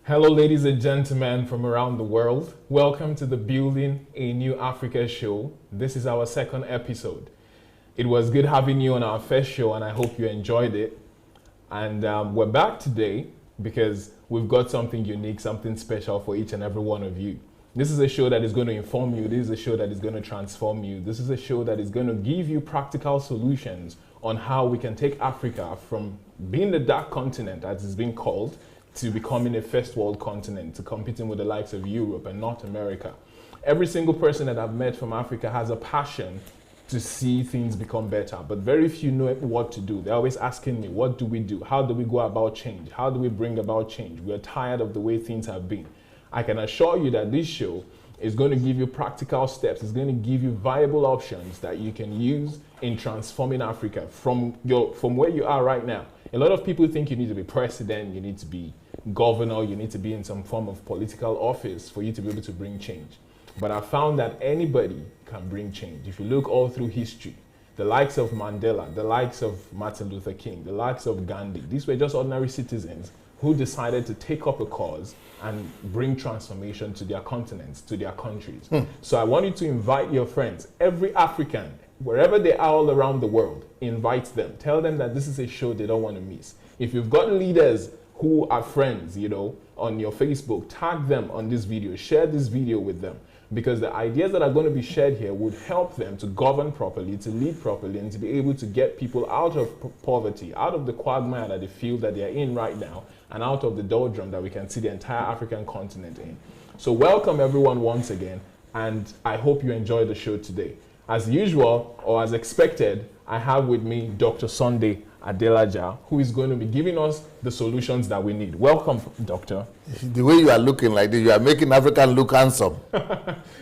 Hello, ladies and gentlemen from around the world. Welcome to the Building a New Africa show. This is our second episode. It was good having you on our first show, and I hope you enjoyed it. And we're back today because we've got something unique, something special for each and every one of you. This is a show that is going to inform you. This is a show that is going to transform you. This is a show that is going to give you practical solutions on how we can take Africa from being the dark continent, as it's been called, to becoming a first world continent, to competing with the likes of Europe and North America. Every single person that I've met from Africa has a passion to see things become better, but very few know what to do. They're always asking me, what do we do? How do we go about change? How do we bring about change? We're tired of the way things have been. I can assure you that this show is going to give you practical steps. It's going to give you viable options that you can use in transforming Africa from where you are right now. A lot of people think you need to be president, you need to be governor, you need to be in some form of political office for you to be able to bring change. But I found that anybody can bring change. If you look all through history, the likes of Mandela, the likes of Martin Luther King, the likes of Gandhi, these were just ordinary citizens who decided to take up a cause and bring transformation to their continents, to their countries. So I want you to invite your friends, every African, wherever they are all around the world, invite them. Tell them that this is a show they don't want to miss. If you've got leaders who are friends, on your Facebook, tag them on this video, share this video with them, because the ideas that are going to be shared here would help them to govern properly, to lead properly, and to be able to get people out of poverty, out of the quagmire that they feel that they're in right now, and out of the doldrum that we can see the entire African continent in. So welcome everyone once again, and I hope you enjoy the show today. As usual, or as expected, I have with me Dr. Sunday Adelaja, who is going to be giving us the solutions that we need. Welcome, Doctor. The way you are looking like this, you are making African look handsome.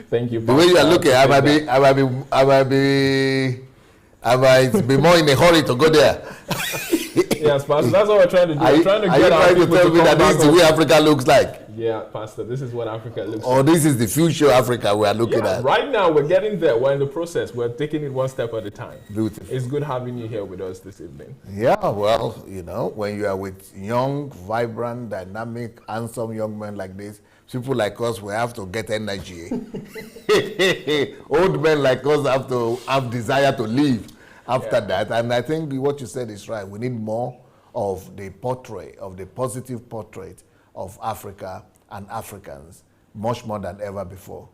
Thank you. The way you are looking, I might be more in a hurry to go there. Yes, Pastor, that's what we're trying to do. We're trying to get our people to tell me that this is the way Africa looks like? Yeah, Pastor, this is what Africa looks like. Or this is the future Africa we are looking at? Right now, we're getting there. We're in the process. We're taking it one step at a time. Beautiful. It's good having you here with us this evening. Yeah, well, when you are with young, vibrant, dynamic, handsome young men like this, people like us, we have to get energy. Old men like us have to have desire to live after that. And I think what you said is right. We need more of the portrait, of the positive portrait of Africa and Africans, much more than ever before.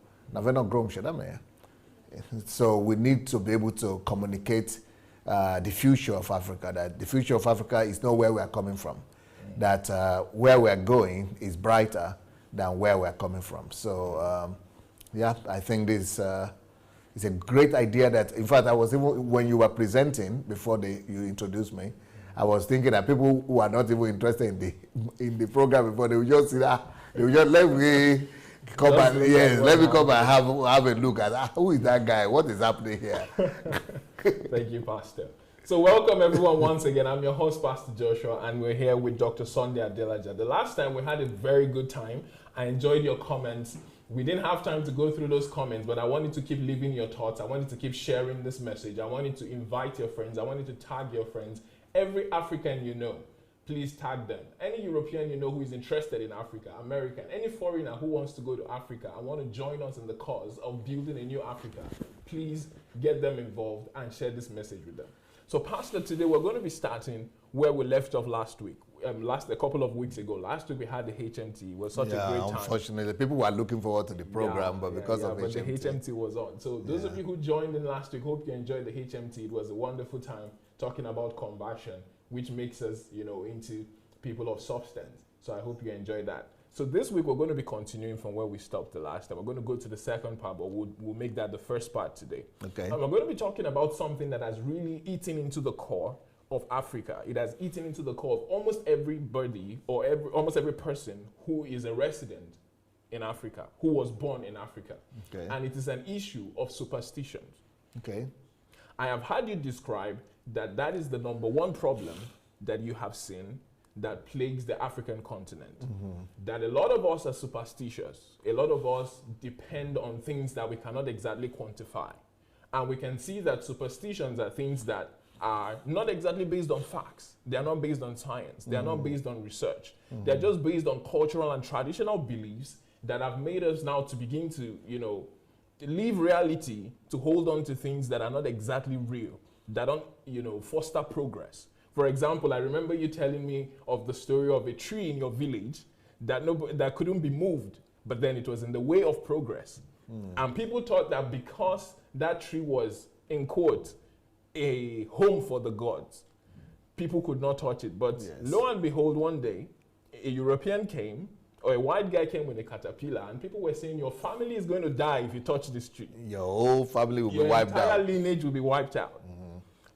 So we need to be able to communicate the future of Africa, that the future of Africa is not where we are coming from, that where we are going is brighter than where we are coming from. So I think this is a great idea that, in fact, I was even, when you were presenting, before you introduced me, I was thinking that people who are not even interested in the program before, they will just say, they will just let me come and have a look at who is that guy, what is happening here. Thank you, Pastor. So welcome everyone once again. I'm your host, Pastor Joshua, and we're here with Dr. Sunday Adelaja. The last time we had a very good time. I enjoyed your comments. We didn't have time to go through those comments, but I wanted to keep leaving your thoughts. I wanted to keep sharing this message. I wanted to invite your friends. I wanted to tag your friends. Every African you know, please tag them. Any European you know who is interested in Africa, American, any foreigner who wants to go to Africa and want to join us in the cause of building a new Africa, please get them involved and share this message with them. So, Pastor, today we're going to be starting where we left off last week. A couple of weeks ago. Last week we had the HMT. It was such a great time. Unfortunately, people were looking forward to the program, but because of HMT. The HMT was on. So those of you who joined in last week, hope you enjoyed the HMT. It was a wonderful time talking about conversion, which makes us, into people of substance. So I hope you enjoyed that. So this week we're going to be continuing from where we stopped the last time. We're going to go to the second part, but we'll make that the first part today. Okay. And we're going to be talking about something that has really eaten into the core of Africa. It has eaten into the core of almost everybody or almost every person who is a resident in Africa, who was born in Africa. Okay. And it is an issue of superstitions. Okay. I have had you describe that is the number one problem that you have seen that plagues the African continent. That a lot of us are superstitious. A lot of us depend on things that we cannot exactly quantify. And we can see that superstitions are things that are not exactly based on facts. They are not based on science. They are not based on research. They're just based on cultural and traditional beliefs that have made us now to begin to, leave reality to hold on to things that are not exactly real, that don't, foster progress. For example, I remember you telling me of the story of a tree in your village that couldn't be moved, but then it was in the way of progress. And people thought that because that tree was, in quote, a home for the gods, people could not touch it. But lo and behold, one day, a European came, or a white guy came with a caterpillar, and people were saying, your family is going to die if you touch this tree. Your whole family will be wiped out. Your entire lineage will be wiped out.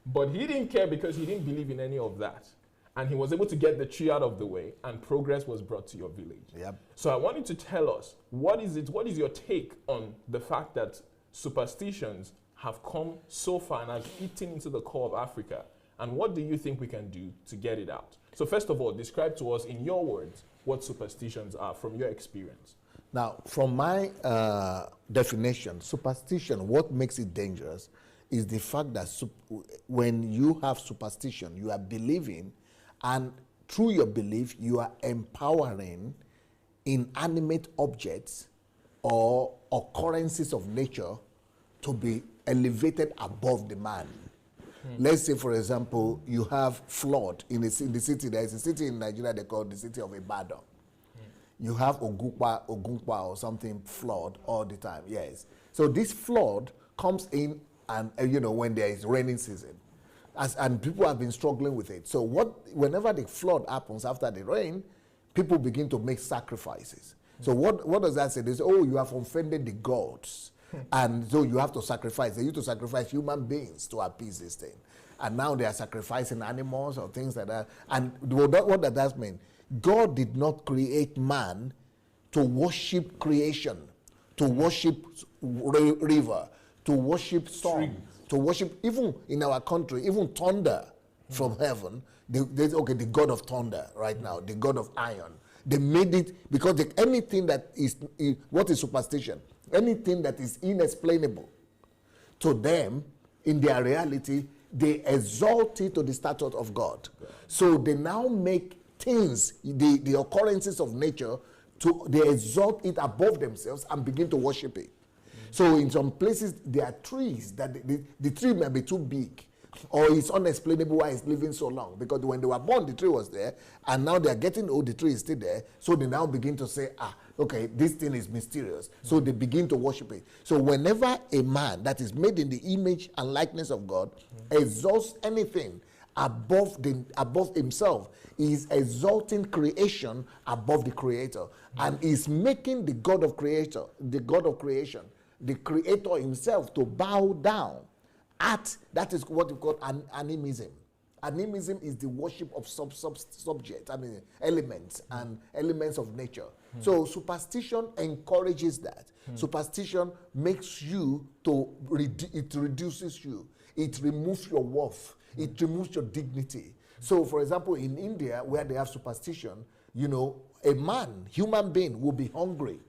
But he didn't care because he didn't believe in any of that. And he was able to get the tree out of the way, and progress was brought to your village. Yep. So I want you to tell us, what is your take on the fact that superstitions have come so far and have eaten into the core of Africa? And what do you think we can do to get it out? So first of all, describe to us in your words what superstitions are from your experience. Now, from my definition, superstition, what makes it dangerous is the fact that when you have superstition, you are believing, and through your belief, you are empowering inanimate objects or occurrences of nature to be elevated above the man. Let's say, for example, you have flood in the city. There is a city in Nigeria they call the city of Ibadan. You have Ogunpa or something flood all the time. Yes. So this flood comes in, and when there is raining season, and people have been struggling with it. So whenever the flood happens after the rain, people begin to make sacrifices. So what does that say? They say, oh, you have offended the gods. And so you have to sacrifice. They used to sacrifice human beings to appease this thing. And now they are sacrificing animals or things like that. And what does that mean? God did not create man to worship creation, to worship river, to worship storm, to worship, even in our country, even thunder from heaven. The God of thunder right now, the God of iron. They made it because anything that is, what is superstition? Anything that is inexplainable to them, in their reality, they exalt it to the status of God. So they now make things, the occurrences of nature, they exalt it above themselves and begin to worship it. So in some places, there are trees that the tree may be too big, or it's unexplainable why it's living so long. Because when they were born, the tree was there, and now they're getting old, the tree is still there. So they now begin to say, okay, this thing is mysterious. So they begin to worship it. So whenever a man that is made in the image and likeness of God exalts anything above himself, he is exalting creation above the creator, and is making the God of creation, the creator himself, to bow down. That is what we call animism. Animism is the worship of elements and elements of nature. So superstition encourages that. Superstition makes you it reduces you. It removes your worth. It removes your dignity. So, for example, in India, where they have superstition, a human being will be hungry,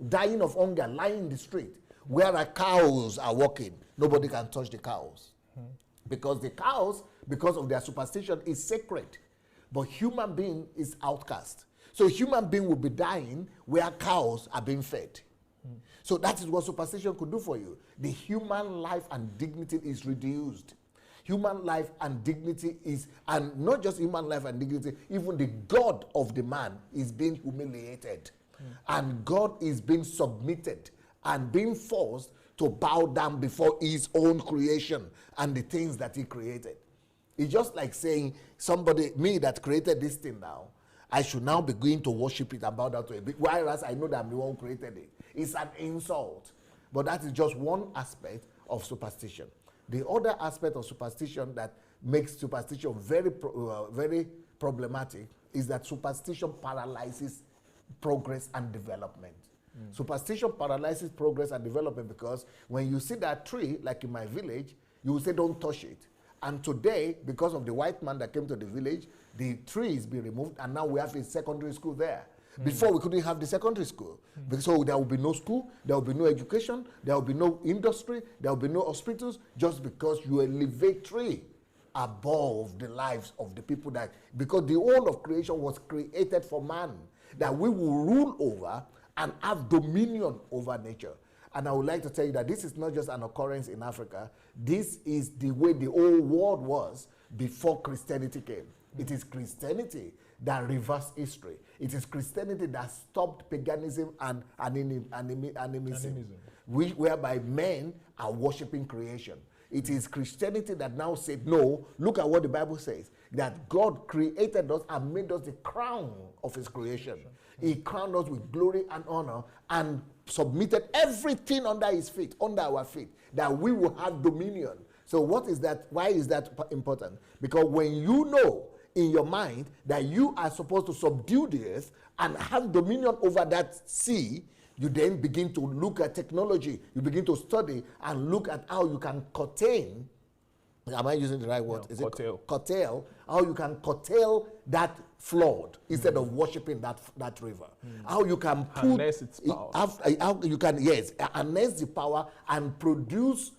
dying of hunger, lying in the street, where cows are walking. Nobody can touch the cows. Because the cows, because of their superstition, is sacred. But human being is outcast. So human being will be dying where cows are being fed. So that is what superstition could do for you. The human life and dignity is reduced. Human life and dignity is, and not just human life and dignity, even the God of the man is being humiliated. And God is being submitted and being forced to bow down before his own creation and the things that he created. It's just like saying, me that created this thing now, I should now be going to worship it and bow down to it, whereas I know that I'm the one who created it. It's an insult. But that is just one aspect of superstition. The other aspect of superstition that makes superstition very problematic is that superstition paralyzes progress and development. Superstition paralyzes progress and development because when you see that tree, like in my village, you will say, don't touch it. And today, because of the white man that came to the village, the tree is being removed, and now we have a secondary school there. Before, we couldn't have the secondary school. So there will be no school, there will be no education, there will be no industry, there will be no hospitals, just because you elevate tree above the lives of the people that, because the whole of creation was created for man, that we will rule over and have dominion over nature. And I would like to tell you that this is not just an occurrence in Africa. This is the way the whole world was before Christianity came. It is Christianity that reversed history. It is Christianity that stopped paganism and animism, whereby men are worshiping creation. It is Christianity that now said, no, look at what the Bible says, that God created us and made us the crown of his creation. He crowned us with glory and honor and submitted everything under his feet, under our feet, that we will have dominion. So what is that? Why is that important? Because when you know in your mind that you are supposed to subdue the earth and have dominion over that sea, you then begin to look at technology. You begin to study and look at how you can curtail. Am I using the right word? No, is curtail. it curtail? How you can curtail that flood instead of worshiping that river. How you can put harness its power. How you can harness the power and produce,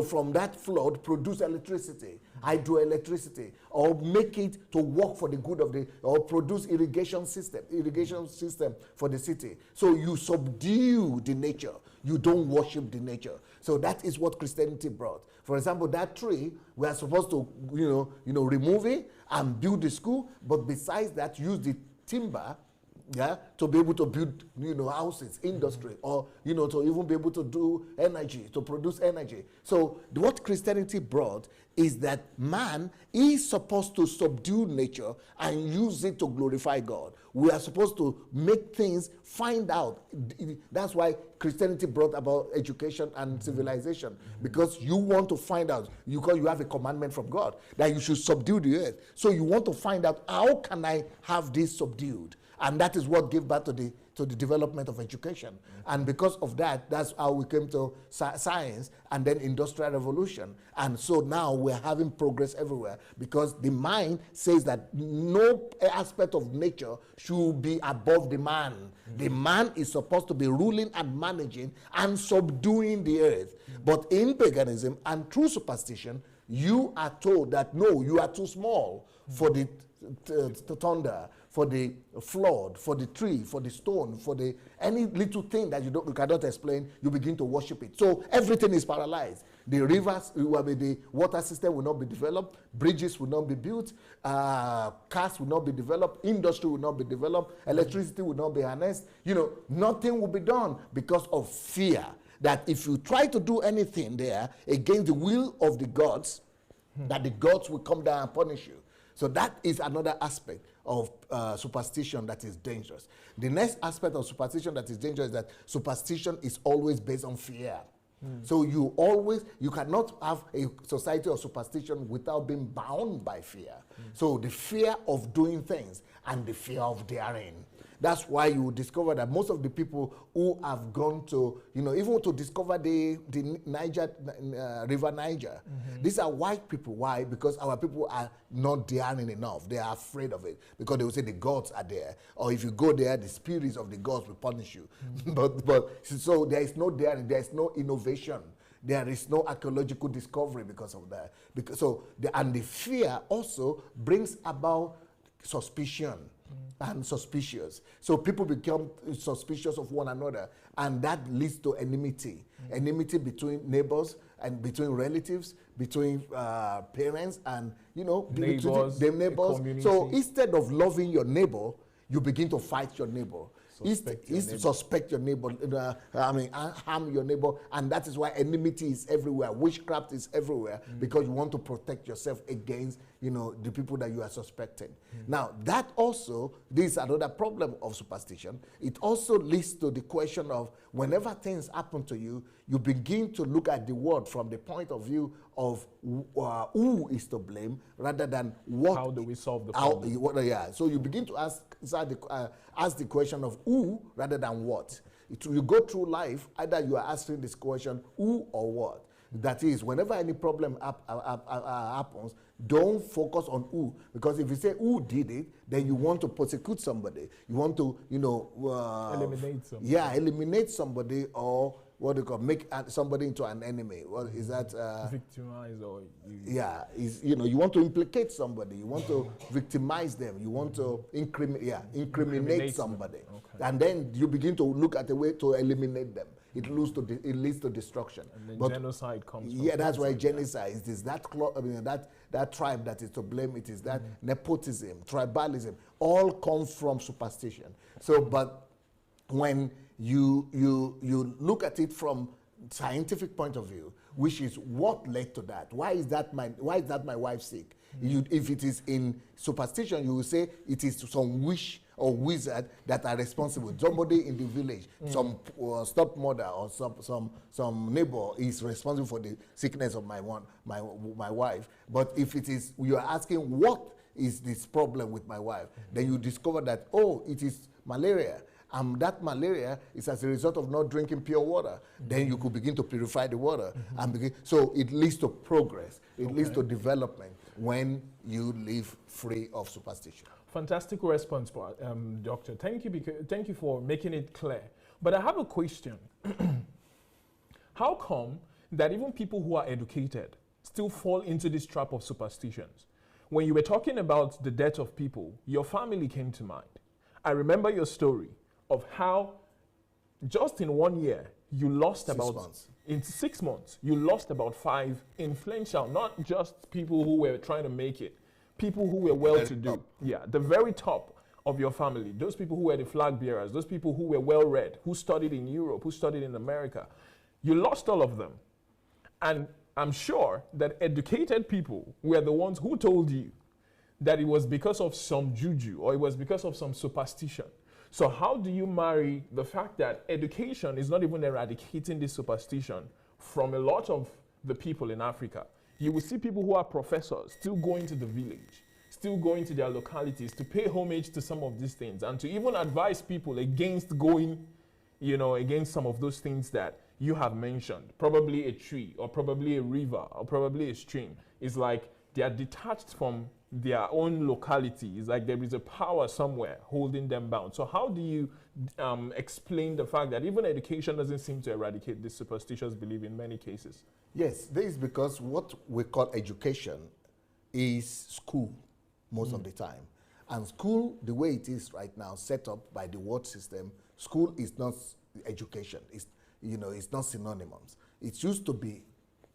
from that flood, produce electricity, hydroelectricity, or make it to work for the good of or produce irrigation system for the city. So you subdue the nature. You don't worship the nature. So that is what Christianity brought. For example, that tree, we are supposed to, remove it and build the school, but besides that, use the timber, to be able to build, houses, industry, or, to even be able to do energy, to produce energy. So what Christianity brought is that man is supposed to subdue nature and use it to glorify God. We are supposed to make things, find out. That's why Christianity brought about education and civilization, because you want to find out, because you have a commandment from God that you should subdue the earth. So you want to find out, how can I have this subdued? And that is what gave birth to the development of education. And because of that, that's how we came to science and then industrial revolution. And so now we're having progress everywhere, because the mind says that no aspect of nature should be above the man. The man is supposed to be ruling and managing and subduing the earth. But in paganism and through superstition, you are told that no, you are too small for the thunder, for the flood, for the tree, for the stone, for any little thing that you cannot explain. You begin to worship it. So everything is paralyzed. The rivers, the water system will not be developed, bridges will not be built, cars will not be developed, industry will not be developed, electricity will not be harnessed. Nothing will be done because of fear. That if you try to do anything there against the will of the gods, that the gods will come down and punish you. So that is another aspect of superstition that is dangerous. The next aspect of superstition that is dangerous is that superstition is always based on fear. So you cannot have a society of superstition without being bound by fear. So the fear of doing things and the fear of daring. That's why you discover that most of the people who have gone to, even to discover the Niger, River Niger, these are white people. Why? Because our people are not daring enough. They are afraid of it, because they will say the gods are there. Or if you go there, the spirits of the gods will punish you. But so there is no daring, there is no innovation. There is no archaeological discovery because of that. And the fear also brings about suspicion and suspicious. So people become suspicious of one another, and that leads to enmity. Enmity between neighbors and between relatives, between parents and, neighbors. So instead of loving your neighbor, you begin to fight your neighbor. Suspect your neighbor, harm your neighbor, and that is why enmity is everywhere. Witchcraft is everywhere, because you want to protect yourself against, the people that you are suspecting. Now, this is another problem of superstition. It also leads to the question of, whenever things happen to you, you begin to look at the world from the point of view of who is to blame, rather than what. How do we solve the problem? So you begin to ask the question of who rather than what. You go through life, either you are asking this question, who or what. That is, whenever any problem happens, don't focus on who, because if you say who did it, then you want to prosecute somebody. You want to, eliminate somebody. Yeah, eliminate somebody, or what do you call, make somebody into an enemy. What is that? Victimize or you. Yeah, you want to implicate somebody, you want to victimize them, you want to incriminate somebody, okay. And then you begin to look at a way to eliminate them. It leads to destruction. And then genocide comes. Yeah, that's why genocide is that that tribe that is to blame. It is that nepotism, tribalism, all comes from superstition. So, but when you look at it from scientific point of view, which is what led to that. Why is that my wife sick? If it is in superstition, you will say it is some witch or wizard that are responsible. Somebody in the village, some stepmother or some neighbor is responsible for the sickness of my wife. But if it is, you are asking what is this problem with my wife, then you discover that, oh, it is malaria. That malaria is as a result of not drinking pure water. Then you could begin to purify the water. So it leads to progress. It leads to development when you live free of superstition. Fantastic response, Doctor. Thank you for making it clear. But I have a question. How come that even people who are educated still fall into this trap of superstitions? When you were talking about the death of people, your family came to mind. I remember your story of how just in 1 year, you lost in 6 months, you lost about 5 influential, not just people who were trying to make it, people who were well-to-do. Yeah, the very top of your family, those people who were the flag bearers, those people who were well-read, who studied in Europe, who studied in America. You lost all of them. And I'm sure that educated people were the ones who told you that it was because of some juju or it was because of some superstition. So how do you marry the fact that education is not even eradicating this superstition from a lot of the people in Africa? You will see people who are professors still going to the village, still going to their localities to pay homage to some of these things and to even advise people against going, against some of those things that you have mentioned. Probably a tree or probably a river or probably a stream. It's like they are detached from their own locality. It's like there is a power somewhere holding them bound. So how do you explain the fact that even education doesn't seem to eradicate this superstitious belief in many cases? Yes, this is because what we call education is school most of the time. And school, the way it is right now, set up by the world system, school is not education. It's not synonymous. It used to be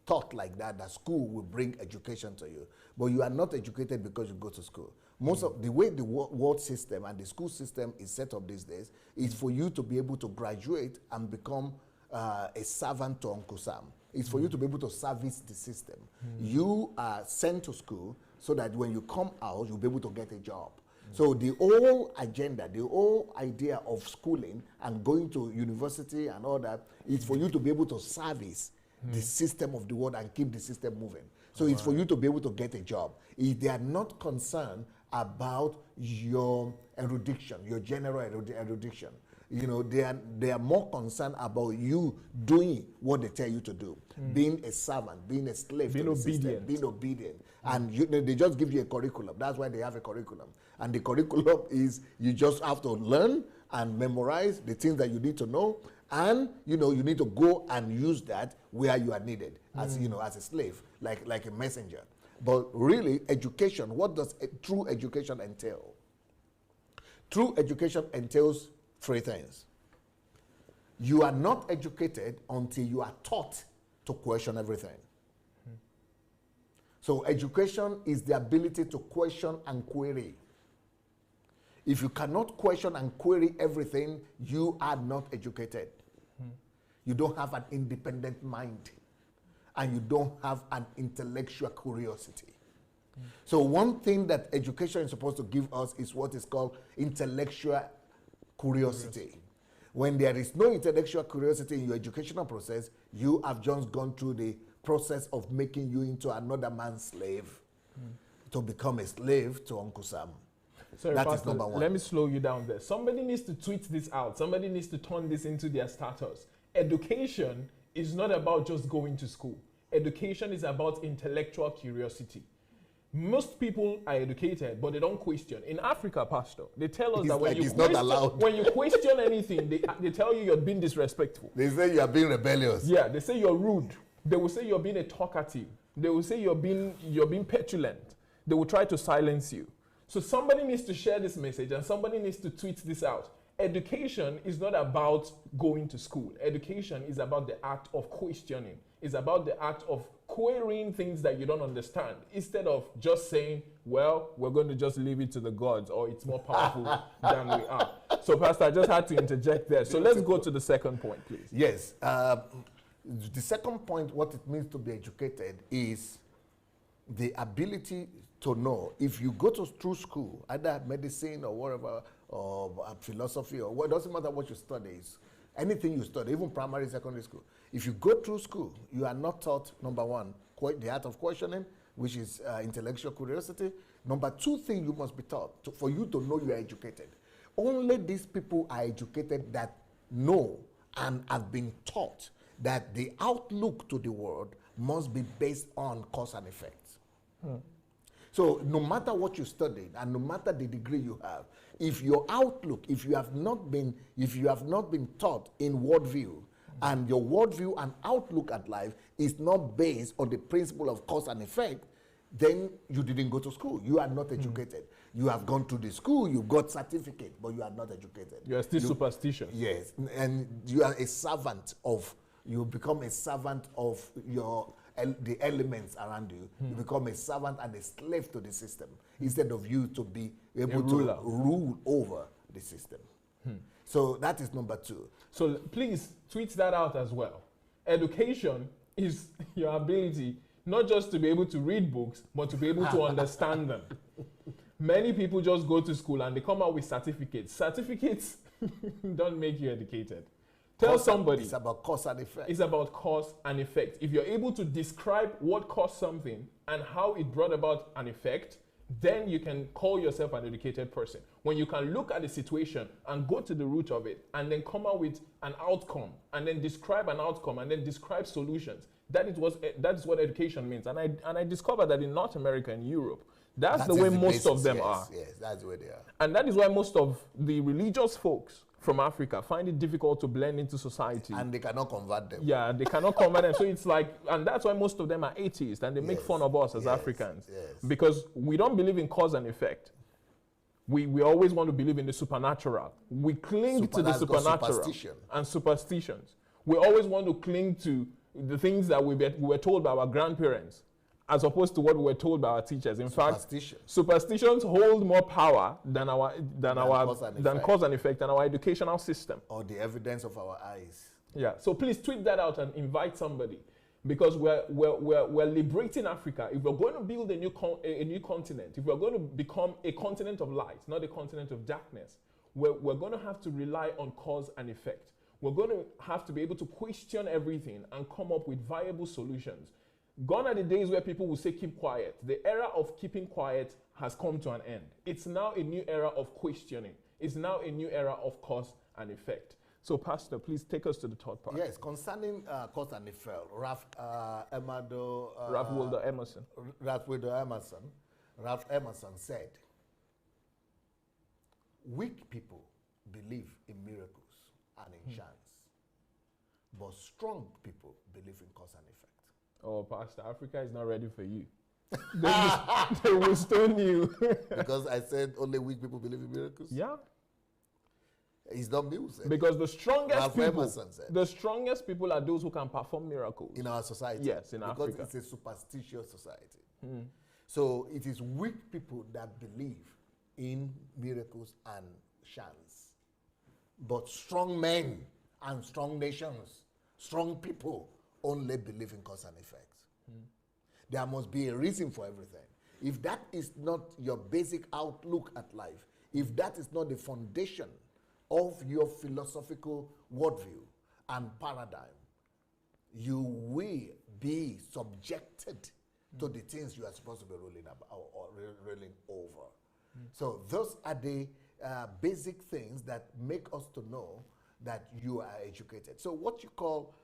taught like that school will bring education to you. But you are not educated because you go to school. Most of the way the world system and the school system is set up these days is for you to be able to graduate and become a servant to Uncle Sam. It's for you to be able to service the system. You are sent to school so that when you come out, you'll be able to get a job. So the whole agenda, the whole idea of schooling and going to university and all that is for you to be able to service the system of the world and keep the system moving. So it's for you to be able to get a job. If they are not concerned about your erudition, your general erudition, they are more concerned about you doing what they tell you to do, being a servant, being a slave, being obedient, being obedient. And they just give you a curriculum. That's why they have a curriculum. And the curriculum is you just have to learn and memorize the things that you need to know. And you need to go and use that where you are needed, as as a slave, like a messenger. But really, education, what does true education entail? True education entails 3 things. You are not educated until you are taught to question everything. So education is the ability to question and query. If you cannot question and query everything, you are not educated. You don't have an independent mind. And you don't have an intellectual curiosity. So one thing that education is supposed to give us is what is called intellectual curiosity. When there is no intellectual curiosity in your educational process, you have just gone through the process of making you into another man's slave to become a slave to Uncle Sam. Sorry, that Pastor, is number 1. Let me slow you down there. Somebody needs to tweet this out. Somebody needs to turn this into their status. Education is not about just going to school. Education is about intellectual curiosity. Most people are educated, but they don't question. In Africa, Pastor, they tell us It's that like it's not allowed. when you question anything, they tell you you're being disrespectful. They say you are being rebellious. Yeah, they say you're rude. They will say you're being a talkative. They will say you're being petulant. They will try to silence you. So somebody needs to share this message and somebody needs to tweet this out. Education is not about going to school. Education is about the act of questioning. It's about the act of querying things that you don't understand, instead of just saying, well, we're going to just leave it to the gods, or it's more powerful than we are. So, Pastor, I just had to interject there. So let's go to the second point, please. Yes. The second point, what it means to be educated, is the ability to know. If you go through school, either medicine or whatever, or philosophy, or what, doesn't matter what you study, anything you study, even primary, secondary school. If you go through school, you are not taught, number one, the art of questioning, which is intellectual curiosity. Number two thing you must be taught, for you to know you are educated. Only these people are educated that know and have been taught that the outlook to the world must be based on cause and effect. So no matter what you studied and no matter the degree you have, if your outlook, if you have not been taught in worldview, and your worldview and outlook at life is not based on the principle of cause and effect, then you didn't go to school. You are not educated. You have gone to the school, you got certificate, but you are not educated. You are still superstitious. Yes, and you are a servant of, you become a servant of the elements around you. You become a servant and a slave to the system, instead of you to be able to rule over the system. So that is number two. So please tweet that out as well. Education is your ability not just to be able to read books, but to be able to understand them. Many people just go to school and they come out with certificates. Certificates don't make you educated. Tell somebody. It's about cause and effect. It's about cause and effect. If you're able to describe what caused something and how it brought about an effect, then you can call yourself an educated person. When you can look at the situation and go to the root of it and then come out with an outcome and then describe an outcome and then describe solutions, that is what education means. And I discovered that in North America and Europe, that's the way most of them are. Yes, that's the way they are. And that is why most of the religious folks from Africa find it difficult to blend into society. And they cannot convert them. Yeah, they cannot convert them. So it's like, and that's why most of them are atheists and they make fun of us as Africans. Because we don't believe in cause and effect. We always want to believe in the supernatural. We cling to the supernatural and superstitions. We always want to cling to the things that we were told by our grandparents, as opposed to what we were told by our teachers. In fact, superstitions hold more power than cause and effect and our educational system. Or the evidence of our eyes. Yeah. So please tweet that out and invite somebody, because we're liberating Africa. If we're going to build a new continent, if we're going to become a continent of light, not a continent of darkness, we're going to have to rely on cause and effect. We're going to have to be able to question everything and come up with viable solutions. Gone are the days where people will say, keep quiet. The era of keeping quiet has come to an end. It's now a new era of questioning. It's now a new era of cause and effect. So, Pastor, please take us to the third part. Yes, concerning cause and effect, Ralph Emerson said, weak people believe in miracles and in chance, but strong people believe in cause and effect. Oh, Pastor, Africa is not ready for you. They will stone you. Because I said only weak people believe in miracles? Yeah. It's not me who said because the strongest people are those who can perform miracles. In our society. Yes, in Africa. Because it's a superstitious society. So it is weak people that believe in miracles and chance. But strong men and strong nations, strong people, only believe in cause and effect. There must be a reason for everything. If that is not your basic outlook at life, if that is not the foundation of your philosophical worldview and paradigm, you will be subjected to the things you are supposed to be ruling about or ruling over. So those are the basic things that make us to know that you are educated. So what you call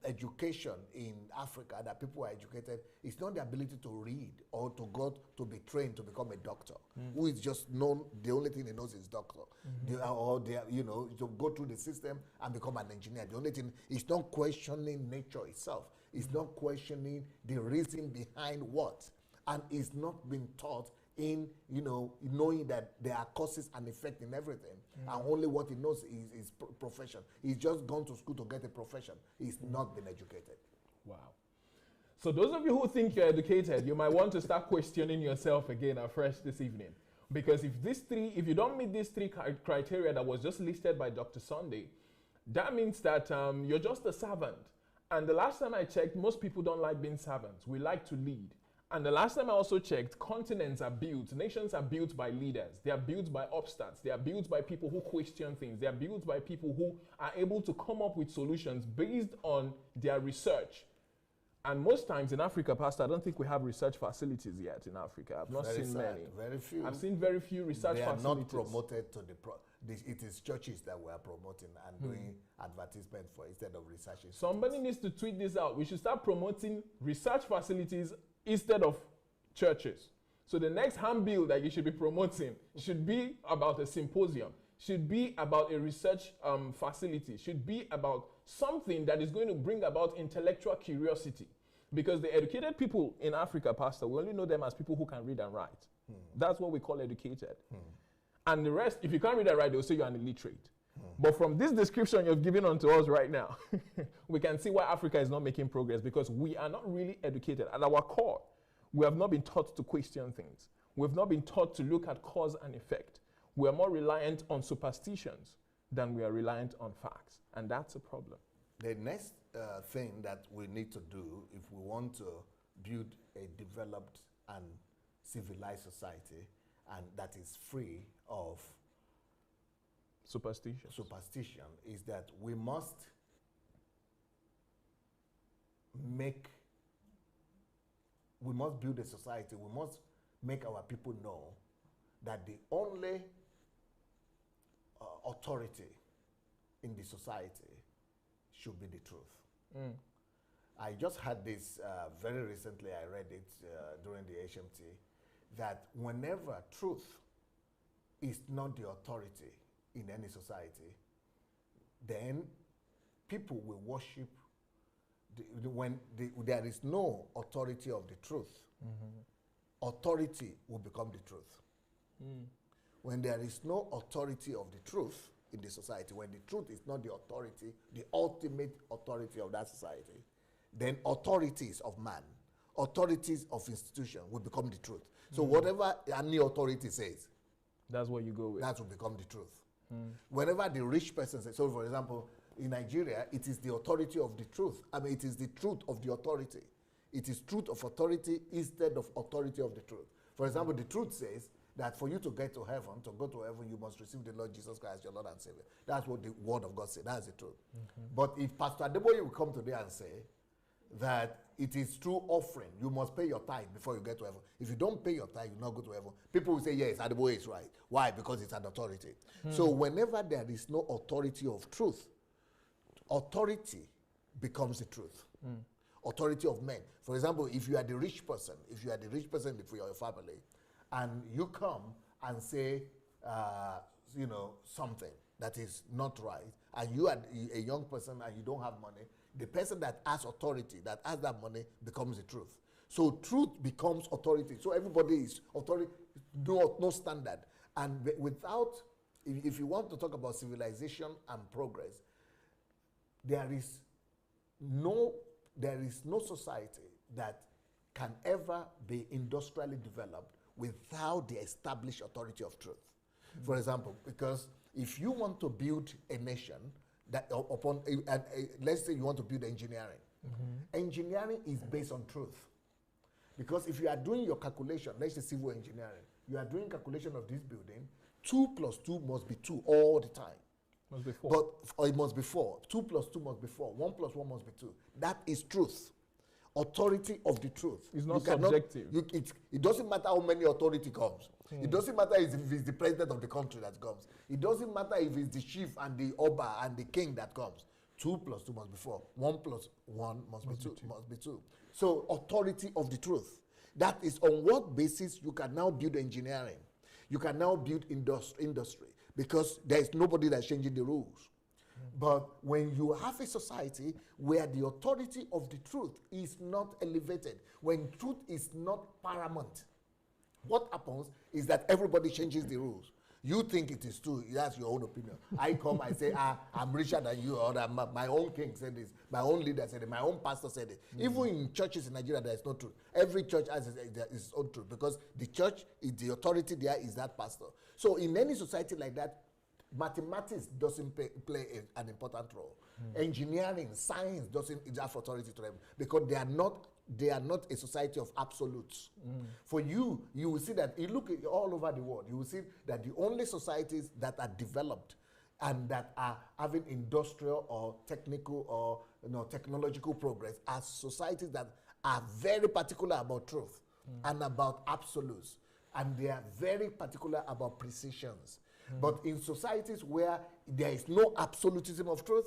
education in Africa, that people are educated, it's not the ability to read or to go to be trained to become a doctor, who is just known, the only thing he knows is doctor. To go through the system and become an engineer. The only thing, it's not questioning nature itself. It's not questioning the reason behind what. And it's not been taught in, knowing that there are causes and effect in everything. And only what he knows is profession. He's just gone to school to get a profession. He's not been educated. Wow. So those of you who think you're educated, you might want to start questioning yourself again afresh this evening. Because if you don't meet these three criteria that was just listed by Dr. Sunday, that means that you're just a servant. And the last time I checked, most people don't like being servants. We like to lead. And the last time I also checked, continents are built, nations are built by leaders. They are built by upstarts. They are built by people who question things. They are built by people who are able to come up with solutions based on their research. And most times in Africa, Pastor, I don't think we have research facilities yet in Africa. I've not seen many. Very few. I've seen very few research facilities. They are not promoted to it is churches that we are promoting and doing advertisement for instead of research institutes. Somebody needs to tweet this out. We should start promoting research facilities instead of churches. So the next handbill that you should be promoting should be about a symposium, should be about a research facility, should be about something that is going to bring about intellectual curiosity. Because the educated people in Africa, Pastor, we only know them as people who can read and write. That's what we call educated. And the rest, if you can't read and write, they'll say you're an illiterate. But from this description you've given unto us right now, we can see why Africa is not making progress, because we are not really educated. At our core, we have not been taught to question things. We've not been taught to look at cause and effect. We are more reliant on superstitions than we are reliant on facts. And that's a problem. The next thing that we need to do if we want to build a developed and civilized society, and that is free of superstition, is that we must build a society, we must make our people know that the only authority in the society should be the truth. I just had this very recently, I read it during the HMT, that whenever truth is not the authority in any society, then people will worship when there is no authority of the truth. Authority will become the truth. When there is no authority of the truth in the society, when the truth is not the authority, the ultimate authority of that society, then authorities of man, authorities of institution will become the truth. So whatever any authority says, that's what you go with. That will become the truth. Whenever the rich person says, so for example, in Nigeria, it is the authority of the truth. I mean, it is the truth of the authority. It is truth of authority instead of authority of the truth. For example, the truth says that for you to get to heaven, to go to heaven, you must receive the Lord Jesus Christ, your Lord and Savior. That's what the word of God says. That's the truth. But if Pastor Adeboye will come today and say that it is through offering, you must pay your tithe before you get to heaven. If you don't pay your tithe, you will not go to heaven. People will say, yes, Adeboye is right. Why? Because it's an authority. So whenever there is no authority of truth, authority becomes the truth. Authority of men. For example, if you are the rich person, for your family, and you come and say, something that is not right, and you are a young person and you don't have money, the person that has authority, that has that money, becomes the truth. So truth becomes authority. So everybody is authority, no standard. And without, if you want to talk about civilization and progress, there is no society that can ever be industrially developed without the established authority of truth. For example, because if you want to build a nation that let's say you want to build engineering, engineering is based on truth. Because if you are doing your calculation, let's say civil engineering, you are doing calculation of this building, 2 + 2 must be 2 all the time. Must be 4. Or it must be 4. 2 + 2 must be 4. 1 + 1 must be 2. That is truth. Authority of the truth. It's not subjective. It doesn't matter how many authority comes. It doesn't matter if it's the president of the country that comes. It doesn't matter if it's the chief and the Oba and the king that comes. 2 plus 2 must be 4. 1 plus 1 must be 2. So authority of the truth. That is on what basis you can now build engineering. You can now build industry because there is nobody that's changing the rules. But when you have a society where the authority of the truth is not elevated, when truth is not paramount, what happens is that everybody changes the rules. You think it is true, that's your own opinion. I come, I say, I'm richer than you, or that my own king said this, my own leader said it, my own pastor said it. Even in churches in Nigeria, there is no truth. Every church has its own truth because the church, the authority there is that pastor. So in any society like that, mathematics doesn't play an important role. Engineering, science doesn't have authority to them because they are not a society of absolutes. For you will see that you look all over the world, you will see that the only societies that are developed and that are having industrial or technical or technological progress are societies that are very particular about truth and about absolutes, and they are very particular about precisions. But in societies where there is no absolutism of truth,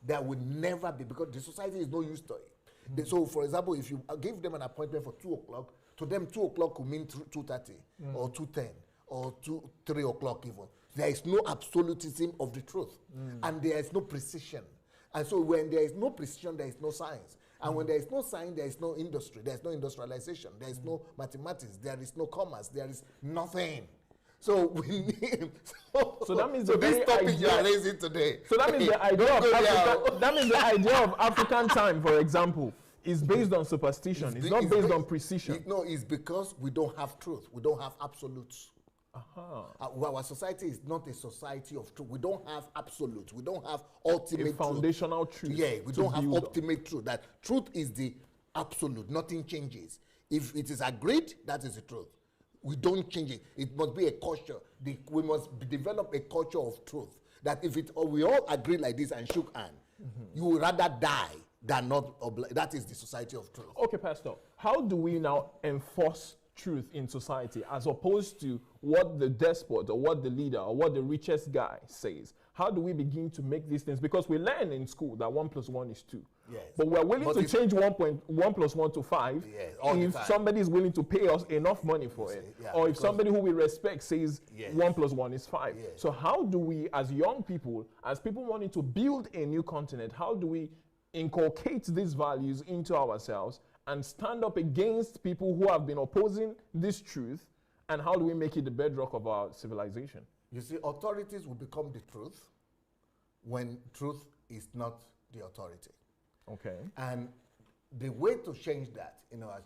there will never be, because the society is no use to it. So, for example, if you give them an appointment for 2 o'clock, to them 2 o'clock could mean 2:30 or 2:10 or 3 o'clock even. There is no absolutism of the truth, and there is no precision. And so when there is no precision, there is no science. And when there is no science, there is no industry, there is no industrialization, there is no mathematics, there is no commerce, there is nothing. So we need. So that means this topic you are raising today. So that means the idea of Africa, that means the idea of African time, for example, is based on superstition. It's not based on precision. No, it's because we don't have truth. We don't have absolutes. Our society is not a society of truth. We don't have absolutes. We don't have ultimate foundational truth. Yeah, we don't have ultimate truth. That truth is the absolute. Nothing changes. If it is agreed, that is the truth. We don't change it. It must be a culture. We must develop a culture of truth. That if we all agree like this and shook hands, you would rather die than not. That is the society of truth. Okay, Pastor. How do we now enforce truth in society as opposed to what the despot or what the leader or what the richest guy says? How do we begin to make these things? Because we learn in school that 1 plus 1 is 2. Yes. But we're willing to change 1 plus 1 to 5 if somebody is willing to pay us enough money for it. Yeah, or if somebody who we respect says 1 plus 1 is 5. Yes. So how do we, as young people, as people wanting to build a new continent, how do we inculcate these values into ourselves and stand up against people who have been opposing this truth? And how do we make it the bedrock of our civilization? You see, authorities will become the truth when truth is not the authority. Okay. And the way to change that in our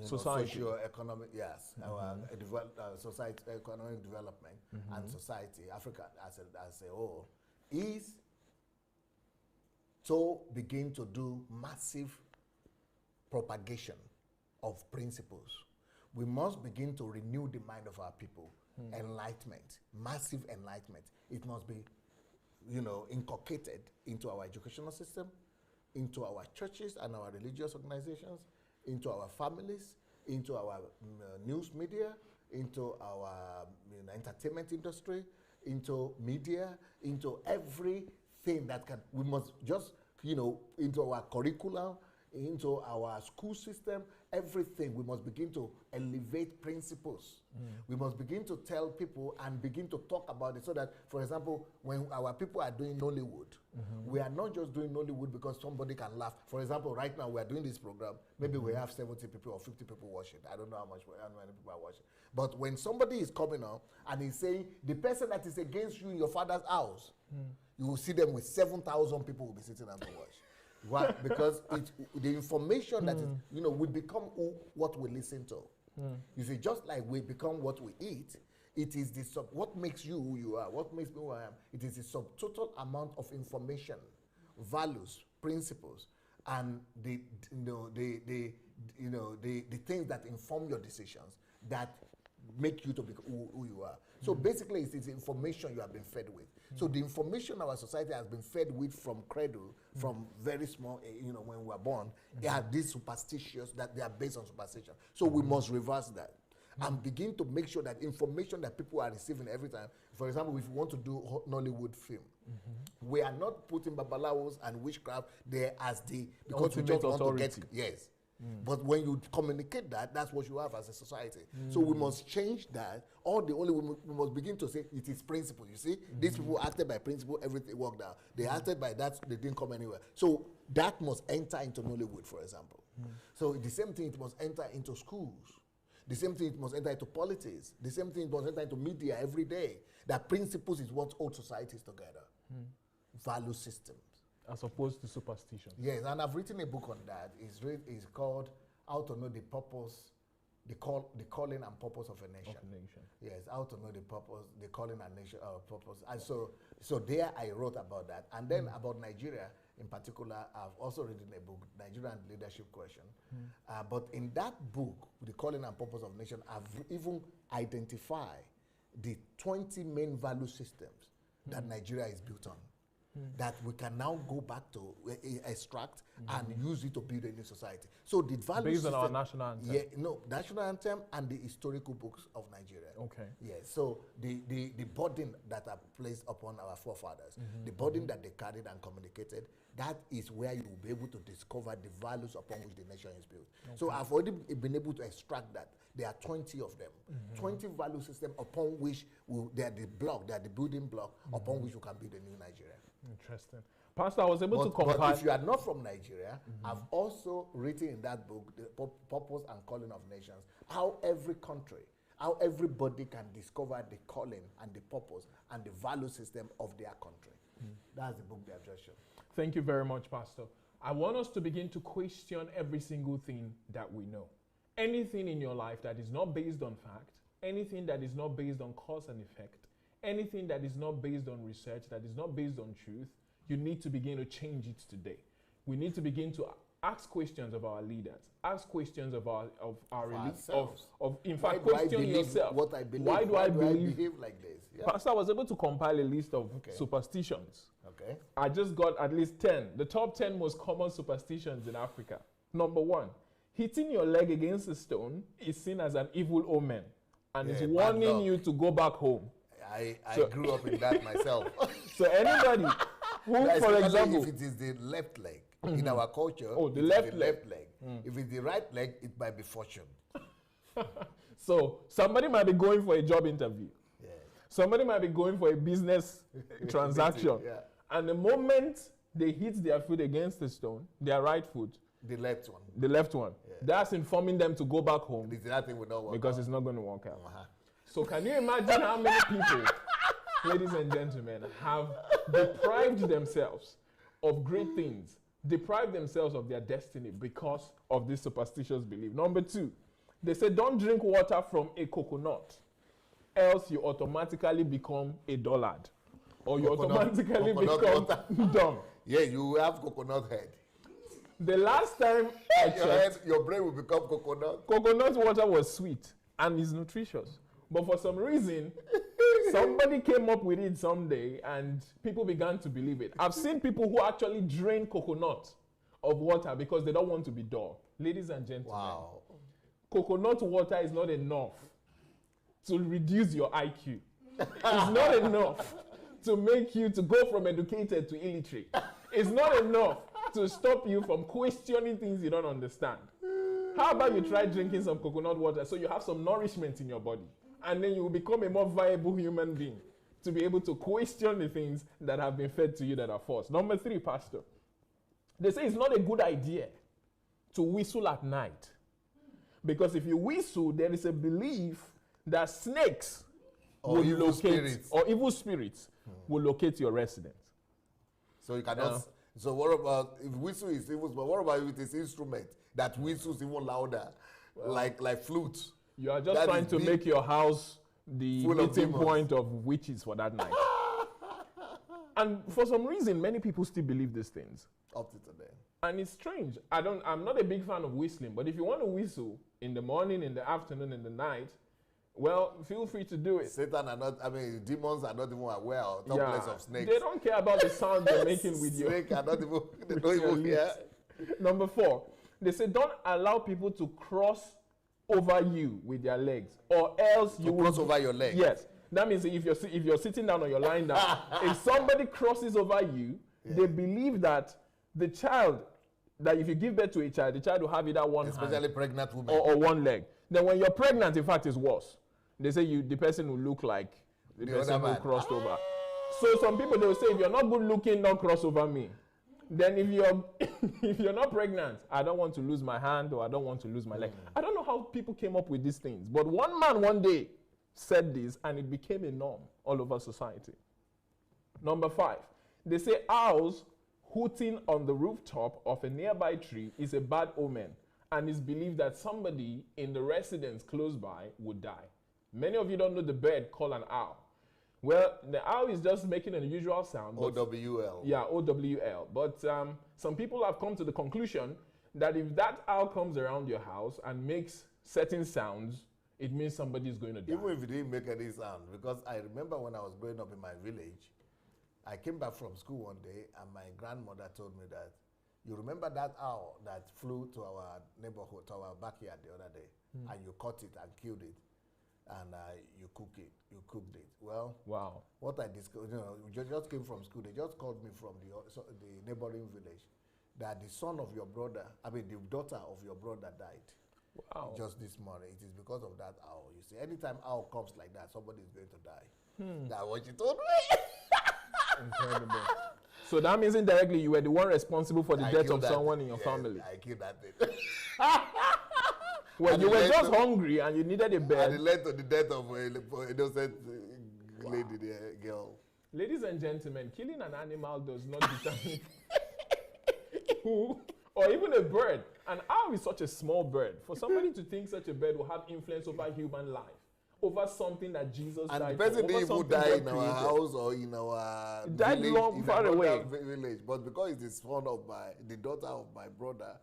society, socio-economic, our society, economic development and society, Africa as a whole, is to begin to do massive propagation of principles. We must begin to renew the mind of our people. Enlightenment, massive enlightenment. It must be, inculcated into our educational system, into our churches and our religious organizations, into our families, into our news media, into our entertainment industry, into media, into everything that can. We must just, into our curriculum, into our school system, everything. We must begin to elevate principles. We must begin to tell people and begin to talk about it so that, for example, when our people are doing Nollywood, we are not just doing Nollywood because somebody can laugh. For example, right now we are doing this program, maybe we have 70 people or 50 people watching. I don't know how many people are watching. But when somebody is coming on and he's saying, the person that is against you in your father's house, you will see them with 7,000 people will be sitting down to watch. Why? Because the information that is, we become what we listen to. You see, just like we become what we eat, it is what makes you who you are, what makes me who I am. It is the subtotal amount of information, values, principles, and the things that inform your decisions that make you to be who you are. So basically, it's information you have been fed with. So the information our society has been fed with from cradle, from very small, when we were born, they are these superstitious, that they are based on superstition. So we must reverse that and begin to make sure that information that people are receiving every time, for example, if you want to do Nollywood film, We are not putting babalawos and witchcraft there as because we ultimate just want authority. to get, yes. But when you communicate that, that's what you have as a society. So we must change that. We must begin to say it is principle. You see, these people acted by principle, everything worked out. They acted by that, they didn't come anywhere. So that must enter into Nollywood, for example. So the same thing, it must enter into schools. The same thing, it must enter into politics. The same thing, it must enter into media every day. That principles is what holds societies together. Value systems. As opposed to superstition. Yes, and I've written a book on that. It's called How to Know the Purpose, the Calling and Purpose of a Nation. Yes, how to know the purpose, the calling and nation purpose. And so there I wrote about that. And then about Nigeria in particular, I've also written a book, Nigerian Leadership Question. But in that book, the Calling and Purpose of Nation, I've even identified the 20 main value systems that Nigeria is built on. That we can now go back to extract and use it to build a new society. So the value based system, on our national anthem. Yeah, no, national anthem and the historical books of Nigeria. Okay. Yes. So the burden that are placed upon our forefathers, the burden that they carried and communicated, that is where you will be able to discover the values upon which the nation is built. Okay. So I've already been able to extract that. There are 20 of them. 20 value systems upon which they are the building block upon which you can build a new Nigeria. Interesting. Pastor, I was able to compile. But if you are not from Nigeria, I've also written in that book, The Purpose and Calling of Nations, how every country, how everybody can discover the calling and the purpose and the value system of their country. That's the book they have just shown. Thank you very much, Pastor. I want us to begin to question every single thing that we know. Anything in your life that is not based on fact, anything that is not based on cause and effect, anything that is not based on research, that is not based on truth, you need to begin to change it today. We need to begin to ask questions of our leaders, ask questions of our in fact, question yourself. What I believe. Why do I behave like this? Yeah. Pastor, I was able to compile a list of superstitions. Okay. I just got at least 10. The top 10 most common superstitions in Africa. Number 1, hitting your leg against a stone is seen as an evil omen and is warning you to go back home. I grew up in that myself. So anybody who, for example, if it is the left leg in our culture, the left leg. If it's the right leg, it might be fortune. So somebody might be going for a job interview. Yeah. Somebody might be going for a business transaction. Yeah. And the moment they hit their foot against the stone, their right foot, the left one. Yeah. That's informing them to go back home. That thing will not work because out. It's not going to work out. So can you imagine how many people, ladies and gentlemen, have deprived themselves of great things, deprived themselves of their destiny because of this superstitious belief? Number 2, they say don't drink water from a coconut, else you automatically become a dullard, or you automatically become dumb. Yeah, you have coconut head. The last time I checked, your brain will become coconut. Coconut water was sweet and is nutritious. But for some reason, somebody came up with it someday and people began to believe it. I've seen people who actually drain coconut of water because they don't want to be dull. Ladies and gentlemen, coconut water is not enough to reduce your IQ. It's not enough to make you to go from educated to illiterate. It's not enough to stop you from questioning things you don't understand. How about you try drinking some coconut water so you have some nourishment in your body? And then you will become a more viable human being to be able to question the things that have been fed to you that are false. Number 3, Pastor. They say it's not a good idea to whistle at night. Because if you whistle, there is a belief that snakes will locate, or evil spirits will locate your residence. So you cannot... So what about if whistle is evil, but what about if it is instrument that whistles even louder, like flute? You are just trying to make your house the meeting point of witches for that night. And for some reason, many people still believe these things. Up to today. And it's strange. I'm not a big fan of whistling, but if you want to whistle in the morning, in the afternoon, in the night, well, feel free to do it. Demons are not even aware of the place of snakes. They don't care about the sound they're making with you. Snake are not even, they don't even care. Number 4, they say don't allow people to cross over you with their legs, or else you will cross over your legs. Yes, That means if you're sitting down or you're lying down, if somebody crosses over you, they believe that the child, that if you give birth to a child, the child will have either one especially hand pregnant women or one leg. Then when you're pregnant, in fact, it's worse. They say the person will look like the person who crossed over. So some people, they will say, if you're not good looking, don't cross over me. Then if you're not pregnant, I don't want to lose my hand or I don't want to lose my leg. I don't know how people came up with these things, but one man one day said this and it became a norm all over society. Number 5, they say owls hooting on the rooftop of a nearby tree is a bad omen and it's believed that somebody in the residence close by would die. Many of you don't know the bird called an owl. Well, the owl is just making an unusual sound. OWL. Yeah, OWL. But some people have come to the conclusion that if that owl comes around your house and makes certain sounds, it means somebody is going to die. Even if it didn't make any sound, because I remember when I was growing up in my village, I came back from school one day and my grandmother told me that, you remember that owl that flew to our neighborhood, to our backyard the other day, and you caught it and killed it, and you cooked it. Well, wow. What I discovered, we just came from school. They just called me from the neighboring village that the son of your brother, the daughter of your brother died. Wow. Just this morning. It is because of that owl. You see, anytime owl comes like that, somebody is going to die. That's what she told me. Incredible. So that means indirectly you were the one responsible for the death of someone in your family. I killed that thing. Well, you were just hungry and you needed a bed. And it led to the death of an innocent lady there, girl. Ladies and gentlemen, killing an animal does not determine who, or even a bird. An owl is such a small bird. For somebody to think such a bird will have influence over human life, over something that Jesus died for. And the person didn't even die in our house or in our died village, long far away. Village, but because it's the son of the daughter of my brother,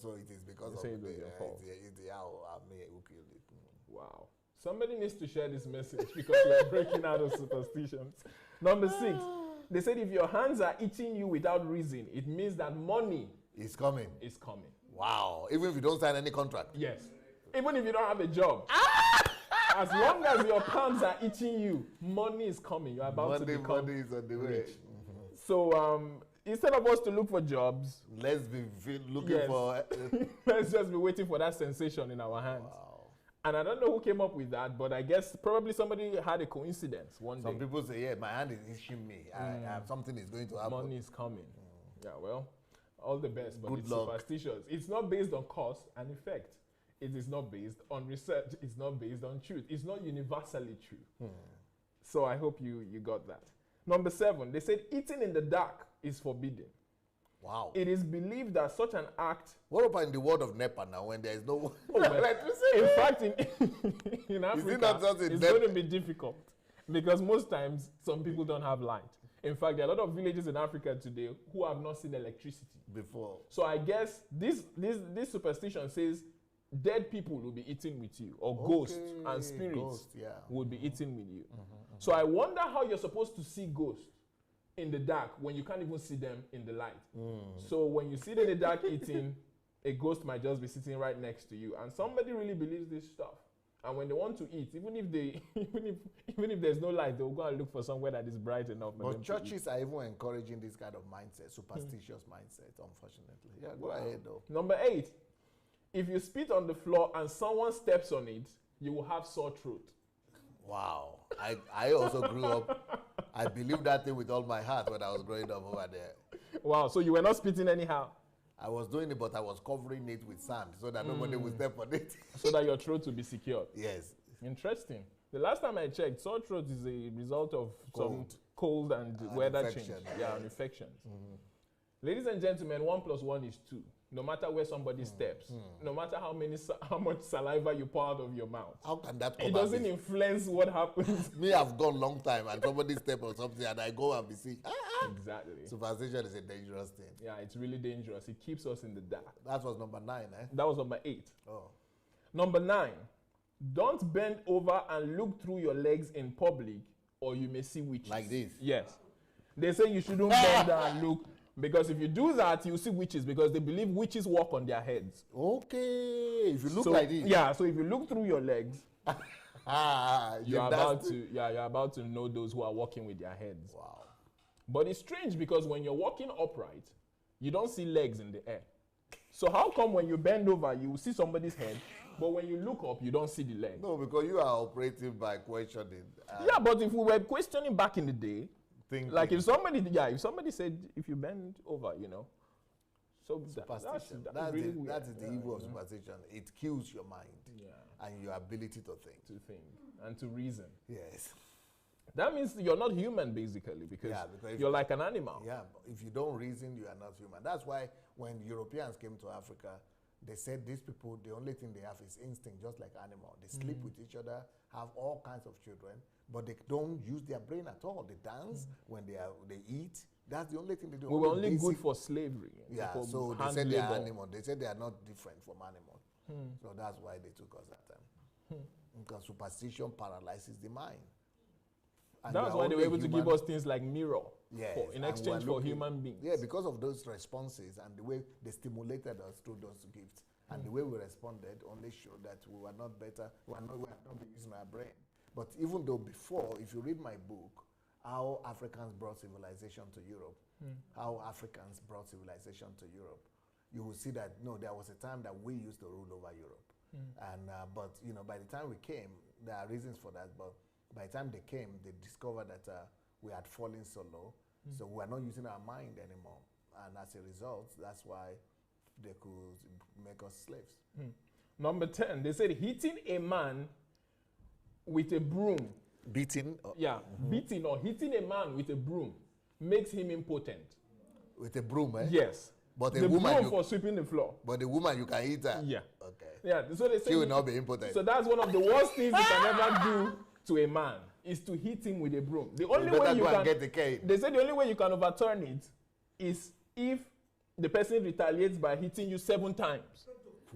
so it is because of it's the owl who killed it. Wow. Somebody needs to share this message because we're breaking out of superstitions. Number 6, they said if your hands are itching you without reason, it means that money is coming. Is coming. Wow. Even if you don't sign any contract. Yes. Even if you don't have a job. As long as your palms are itching you, money is coming. You're about to become money is on the way. So instead of us to look for jobs, let's be looking for. Let's just be waiting for that sensation in our hands. Wow. And I don't know who came up with that, but I guess probably somebody had a coincidence one day. Some people say, yeah, my hand is itching me. Something is going to happen. Money is coming. Yeah, well, all the best, but it's luck. Superstitious. It's not based on cause and effect. It is not based on research. It's not based on truth. It's not universally true. So I hope you got that. Number 7, they said eating in the dark is forbidden. Wow. It is believed that such an act... What about in the world of NEPA now when there is no... in fact, in Africa, it's going to be difficult because most times some people don't have light. In fact, there are a lot of villages in Africa today who have not seen electricity before. So I guess this superstition says dead people will be eating with you, or ghosts and spirits will be eating with you. So I wonder how you're supposed to see ghosts in the dark when you can't even see them in the light. So when you see them in the dark eating, a ghost might just be sitting right next to you, and somebody really believes this stuff. And when they want to eat, even if there's no light, they'll go and look for somewhere that is bright enough. But churches are even encouraging this kind of mindset, superstitious mindset, unfortunately. Yeah, go ahead though. Number 8, if you spit on the floor and someone steps on it, you will have sore throat. Wow. I also grew up, I believed that thing with all my heart when I was growing up over there. Wow, so you were not spitting anyhow? I was doing it, but I was covering it with sand so that nobody would step on it. So that your throat will be secured? Yes. Interesting. The last time I checked, sore throat is a result of some cold and weather change. Yeah, and infections. Ladies and gentlemen, 1 + 1 is 2. No matter where somebody steps, no matter how much saliva you pour out of your mouth. How can that come? It doesn't influence what happens. Me, I've gone long time and somebody step on something and I go and be sick. Exactly. Superstition is a dangerous thing. Yeah, it's really dangerous. It keeps us in the dark. That was number 9, eh? That was number 8. Oh. Number 9, don't bend over and look through your legs in public or you may see witches. Like this? Yes. They say you shouldn't bend down and look, because if you do that, you see witches, because they believe witches walk on their heads. Okay. If you look like this. Yeah, so if you look through your legs, You're about to know those who are walking with their heads. Wow. But it's strange because when you're walking upright, you don't see legs in the air. So how come when you bend over, you see somebody's head, but when you look up, you don't see the leg? No, because you are operating by questioning. Yeah, but if we were questioning back in the day, Thinking. like if somebody said, if you bend over, so Superstition. that's really weird. That is the evil of superstition. It kills your mind and your ability to think. And to reason. Yes. That means you're not human, basically, because you're like an animal. Yeah, but if you don't reason, you are not human. That's why when Europeans came to Africa, they said these people, the only thing they have is instinct, just like animals. They sleep with each other, have all kinds of children, but they don't use their brain at all. They dance when they eat. That's the only thing they do. We were only good for slavery. Yeah, so they said they are animals. They said they are not different from animals. So that's why they took us that time. Because superstition paralyzes the mind. And that's why they were able to give us things like mirror in exchange for human beings. Yeah, because of those responses and the way they stimulated us through those gifts. And the way we responded only showed that we were not better, we had not been using our brain. But even though before, if you read my book, How Africans Brought Civilization to Europe, you will see that, no, there was a time that we used to rule over Europe. And, but, by the time we came, there are reasons for that, but by the time they came, they discovered that we had fallen so low, so we are not using our mind anymore. And as a result, that's why they could make us slaves. Number 10, they said hitting a man with a broom. Beating? Beating or hitting a man with a broom makes him impotent. With a broom, eh? Yes. But the broom for sweeping the floor. But the woman, you can hit her? Yeah. Okay. Yeah, so they say she will not be impotent. So that's one of the worst things you can ever do to a man, is to hit him with a broom. The only way you can get the cane. They say the only way you can overturn it is if the person retaliates by hitting you 7 times.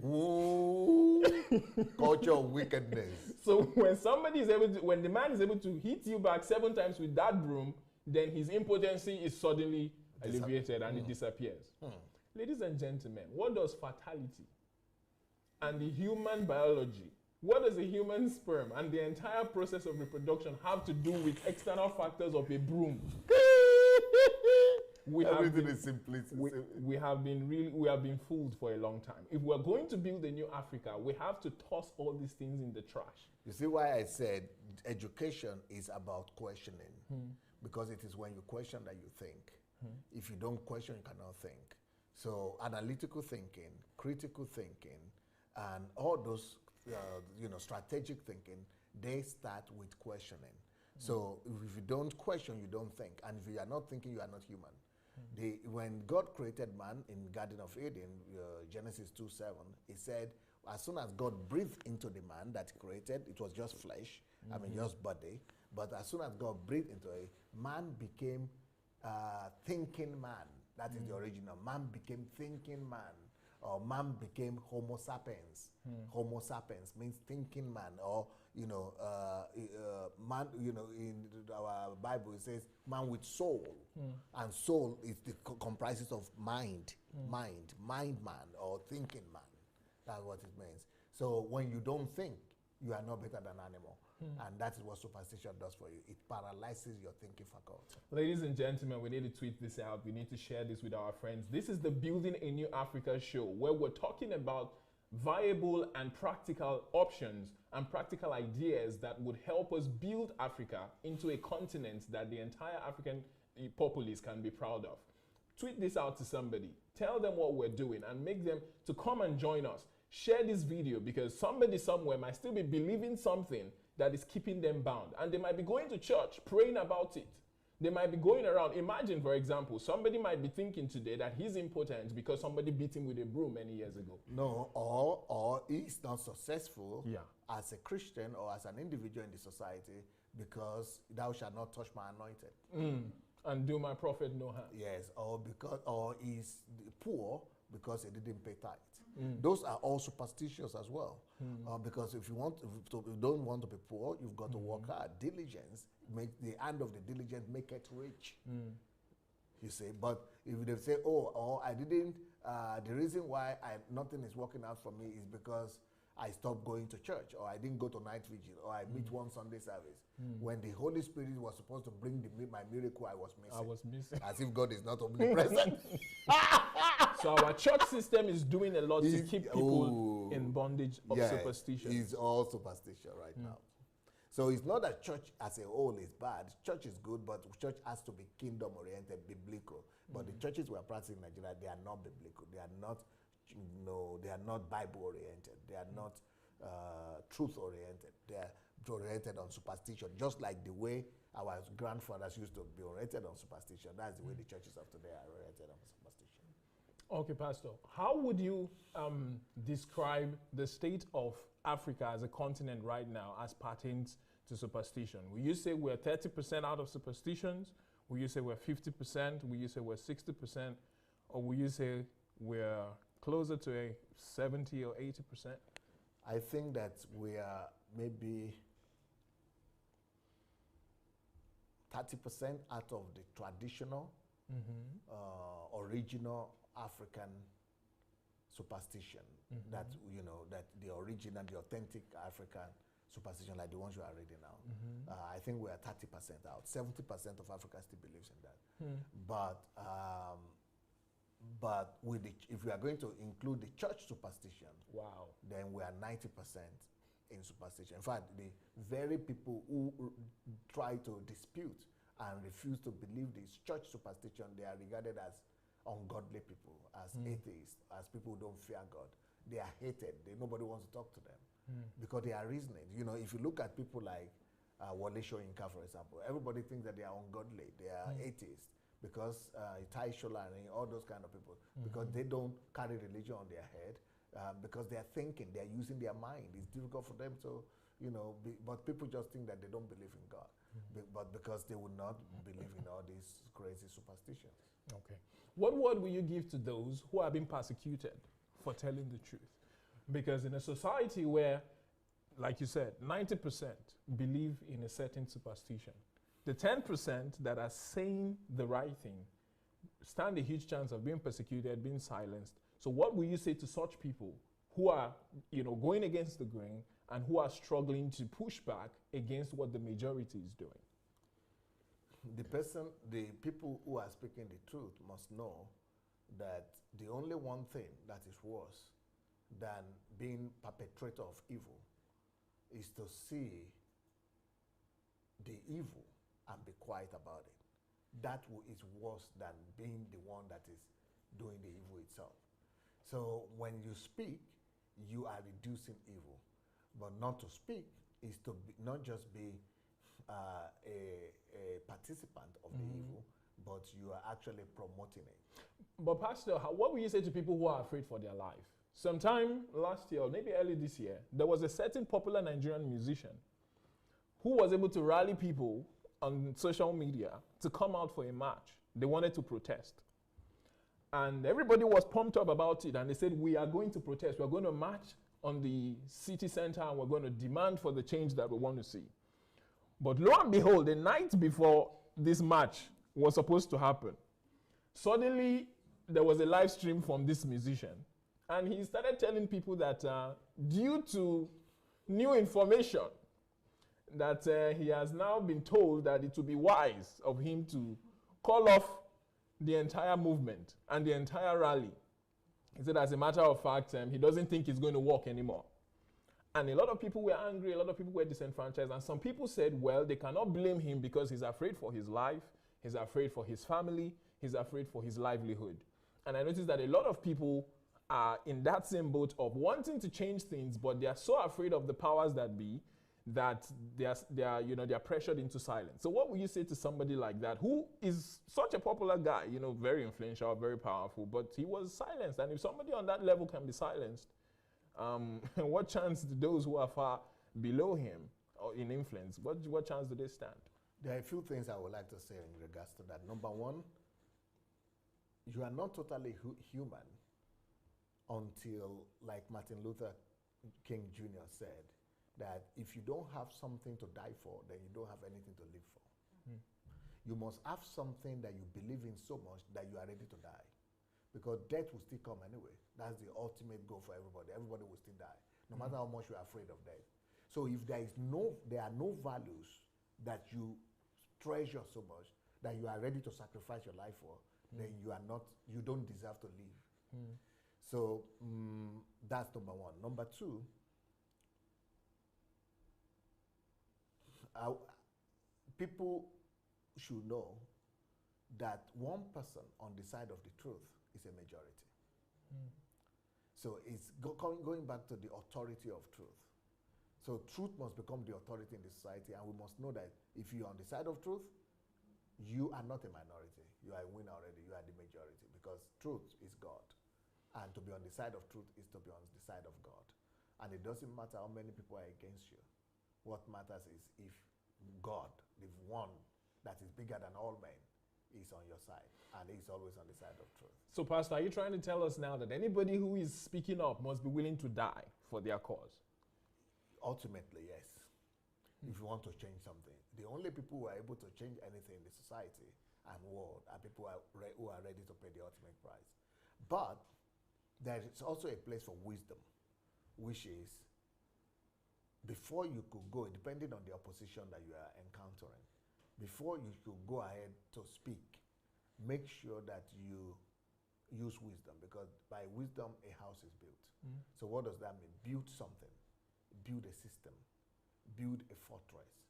Ooh, culture of wickedness. So when the man is able to hit you back 7 times with that broom, then his impotency is suddenly alleviated and it disappears. Ladies and gentlemen, what does fertility and the human biology, what does a human sperm and the entire process of reproduction have to do with external factors of a broom? Everything is simplicity. We have been fooled for a long time. If we're going to build a new Africa, we have to toss all these things in the trash. You see why I said education is about questioning? Because it is when you question that you think. If you don't question, you cannot think. So analytical thinking, critical thinking, and all those strategic thinking, they start with questioning. So if you don't question, you don't think. And if you are not thinking, you are not human. When God created man in Garden of Eden, Genesis 2:7, he said, as soon as God breathed into the man that he created, it was just flesh, just body. But as soon as God breathed into it, man became thinking man. That is the original. Man became thinking man. Or man became Homo sapiens. Homo sapiens means thinking man, or man. In our Bible it says man with soul, and soul is comprises of mind, mind man, or thinking man. That's what it means. So when you don't think, you are no better than animal. And that is what superstition does for you. It paralyzes your thinking faculty. Ladies and gentlemen, we need to tweet this out. We need to share this with our friends. This is the Building a New Africa show, where we're talking about viable and practical options and practical ideas that would help us build Africa into a continent that the entire African populace can be proud of. Tweet this out to somebody. Tell them what we're doing and make them to come and join us. Share this video, because somebody somewhere might still be believing something that is keeping them bound. And they might be going to church, praying about it. They might be going around. Imagine, for example, somebody might be thinking today that he's impotent because somebody beat him with a broom many years ago. No, or he's not successful as a Christian or as an individual in the society because thou shalt not touch my anointed. And do my prophet no harm. Yes, or he's poor because he didn't pay tithe. Those are all superstitious as well. Because if you don't want to be poor, you've got to work hard. Diligence, make the hand of the diligent make it rich. You see, but if they say, I didn't, the reason why nothing is working out for me is because I stopped going to church, or I didn't go to night vigil, or I meet one Sunday service. When the Holy Spirit was supposed to bring my miracle, I was missing. I was missing. As if God is not omnipresent. So our church system is doing a lot to keep people in bondage of superstition. It's all superstition right now. So it's not that church as a whole is bad. Church is good, but church has to be kingdom-oriented, biblical. But the churches we are practicing in Nigeria, they are not biblical. They are not, they are not Bible-oriented. They are not truth-oriented. They are oriented on superstition, just like the way our grandfathers used to be oriented on superstition. That's the way the churches of today are oriented on superstition. Okay, Pastor. How would you describe the state of Africa as a continent right now as pertains to superstition? Will you say we're 30% out of superstitions? Will you say we're 50%? Will you say we're 60%? Or will you say we're closer to a 70 or 80%? I think that we are maybe 30% out of the traditional, original African superstition, that that the original, the authentic African superstition, like the ones you are reading now. I think we are 30% out. 70% of Africa still believes in that. But with if we are going to include the church superstition, wow, then we are 90% in superstition. In fact, the very people who try to dispute and refuse to believe this church superstition, they are regarded as ungodly people, as atheists, as people who don't fear God. They are hated. Nobody wants to talk to them because they are reasoning. If you look at people like Wole Soyinka, for example, everybody thinks that they are ungodly. They are atheists because Tai Sholani, all those kind of people, because they don't carry religion on their head, because they are thinking, they are using their mind. It's difficult for them to, but people just think that they don't believe in God. But because they would not believe in all these crazy superstitions. Okay. What word will you give to those who are being persecuted for telling the truth? Because in a society where, like you said, 90% believe in a certain superstition, the 10% that are saying the right thing stand a huge chance of being persecuted, being silenced. So what will you say to such people who are, going against the grain and who are struggling to push back against what the majority is doing? The people who are speaking the truth must know that the only one thing that is worse than being perpetrator of evil is to see the evil and be quiet about it. That is worse than being the one that is doing the evil itself. So when you speak, you are reducing evil. But not to speak is to not just be a participant of the evil, but you are actually promoting it. But Pastor, what will you say to people who are afraid for their life? Sometime last year, or maybe early this year, there was a certain popular Nigerian musician who was able to rally people on social media to come out for a march. They wanted to protest. And everybody was pumped up about it, and they said, we are going to protest. We're going to march on the city center, and we're going to demand for the change that we want to see. But lo and behold, the night before this march was supposed to happen, suddenly there was a live stream from this musician, and he started telling people that due to new information, that he has now been told that it would be wise of him to call off the entire movement and the entire rally. He said, as a matter of fact, he doesn't think it's going to work anymore. And a lot of people were angry, a lot of people were disenfranchised, and some people said, well, they cannot blame him because he's afraid for his life, he's afraid for his family, he's afraid for his livelihood. And I noticed that a lot of people are in that same boat of wanting to change things, but they are so afraid of the powers that be that they are pressured into silence. So what would you say to somebody like that, who is such a popular guy, very influential, very powerful, but he was silenced? And if somebody on that level can be silenced, what chance do those who are far below him or in influence, what chance do they stand? There are a few things I would like to say in regards to that. Number one, you are not totally human until, like Martin Luther King Jr. said, that if you don't have something to die for, then you don't have anything to live for. You must have something that you believe in so much that you are ready to die. Because death will still come anyway. That's the ultimate goal for everybody. Everybody will still die. no matter how much you are afraid of death. So if there are no values that you treasure so much that you are ready to sacrifice your life for, then you don't deserve to live. So that's number one. Number two, people should know that one person on the side of the truth is a majority. So it's going back to the authority of truth. So truth must become the authority in the society, and we must know that if you're on the side of truth, you are not a minority. You are a winner already. You are the majority, because truth is God. And to be on the side of truth is to be on the side of God. And it doesn't matter how many people are against you. What matters is if God, the one that is bigger than all men, is on your side, and he's always on the side of truth. So, Pastor, are you trying to tell us now that anybody who is speaking up must be willing to die for their cause? Ultimately, yes. If you want to change something. The only people who are able to change anything in the society and world are people who are ready to pay the ultimate price. But there is also a place for wisdom, which is before you could go, depending on the opposition that you are encountering, before you could go ahead to speak, make sure that you use wisdom, because by wisdom a house is built. So what does that mean? Build something, build a system, build a fortress,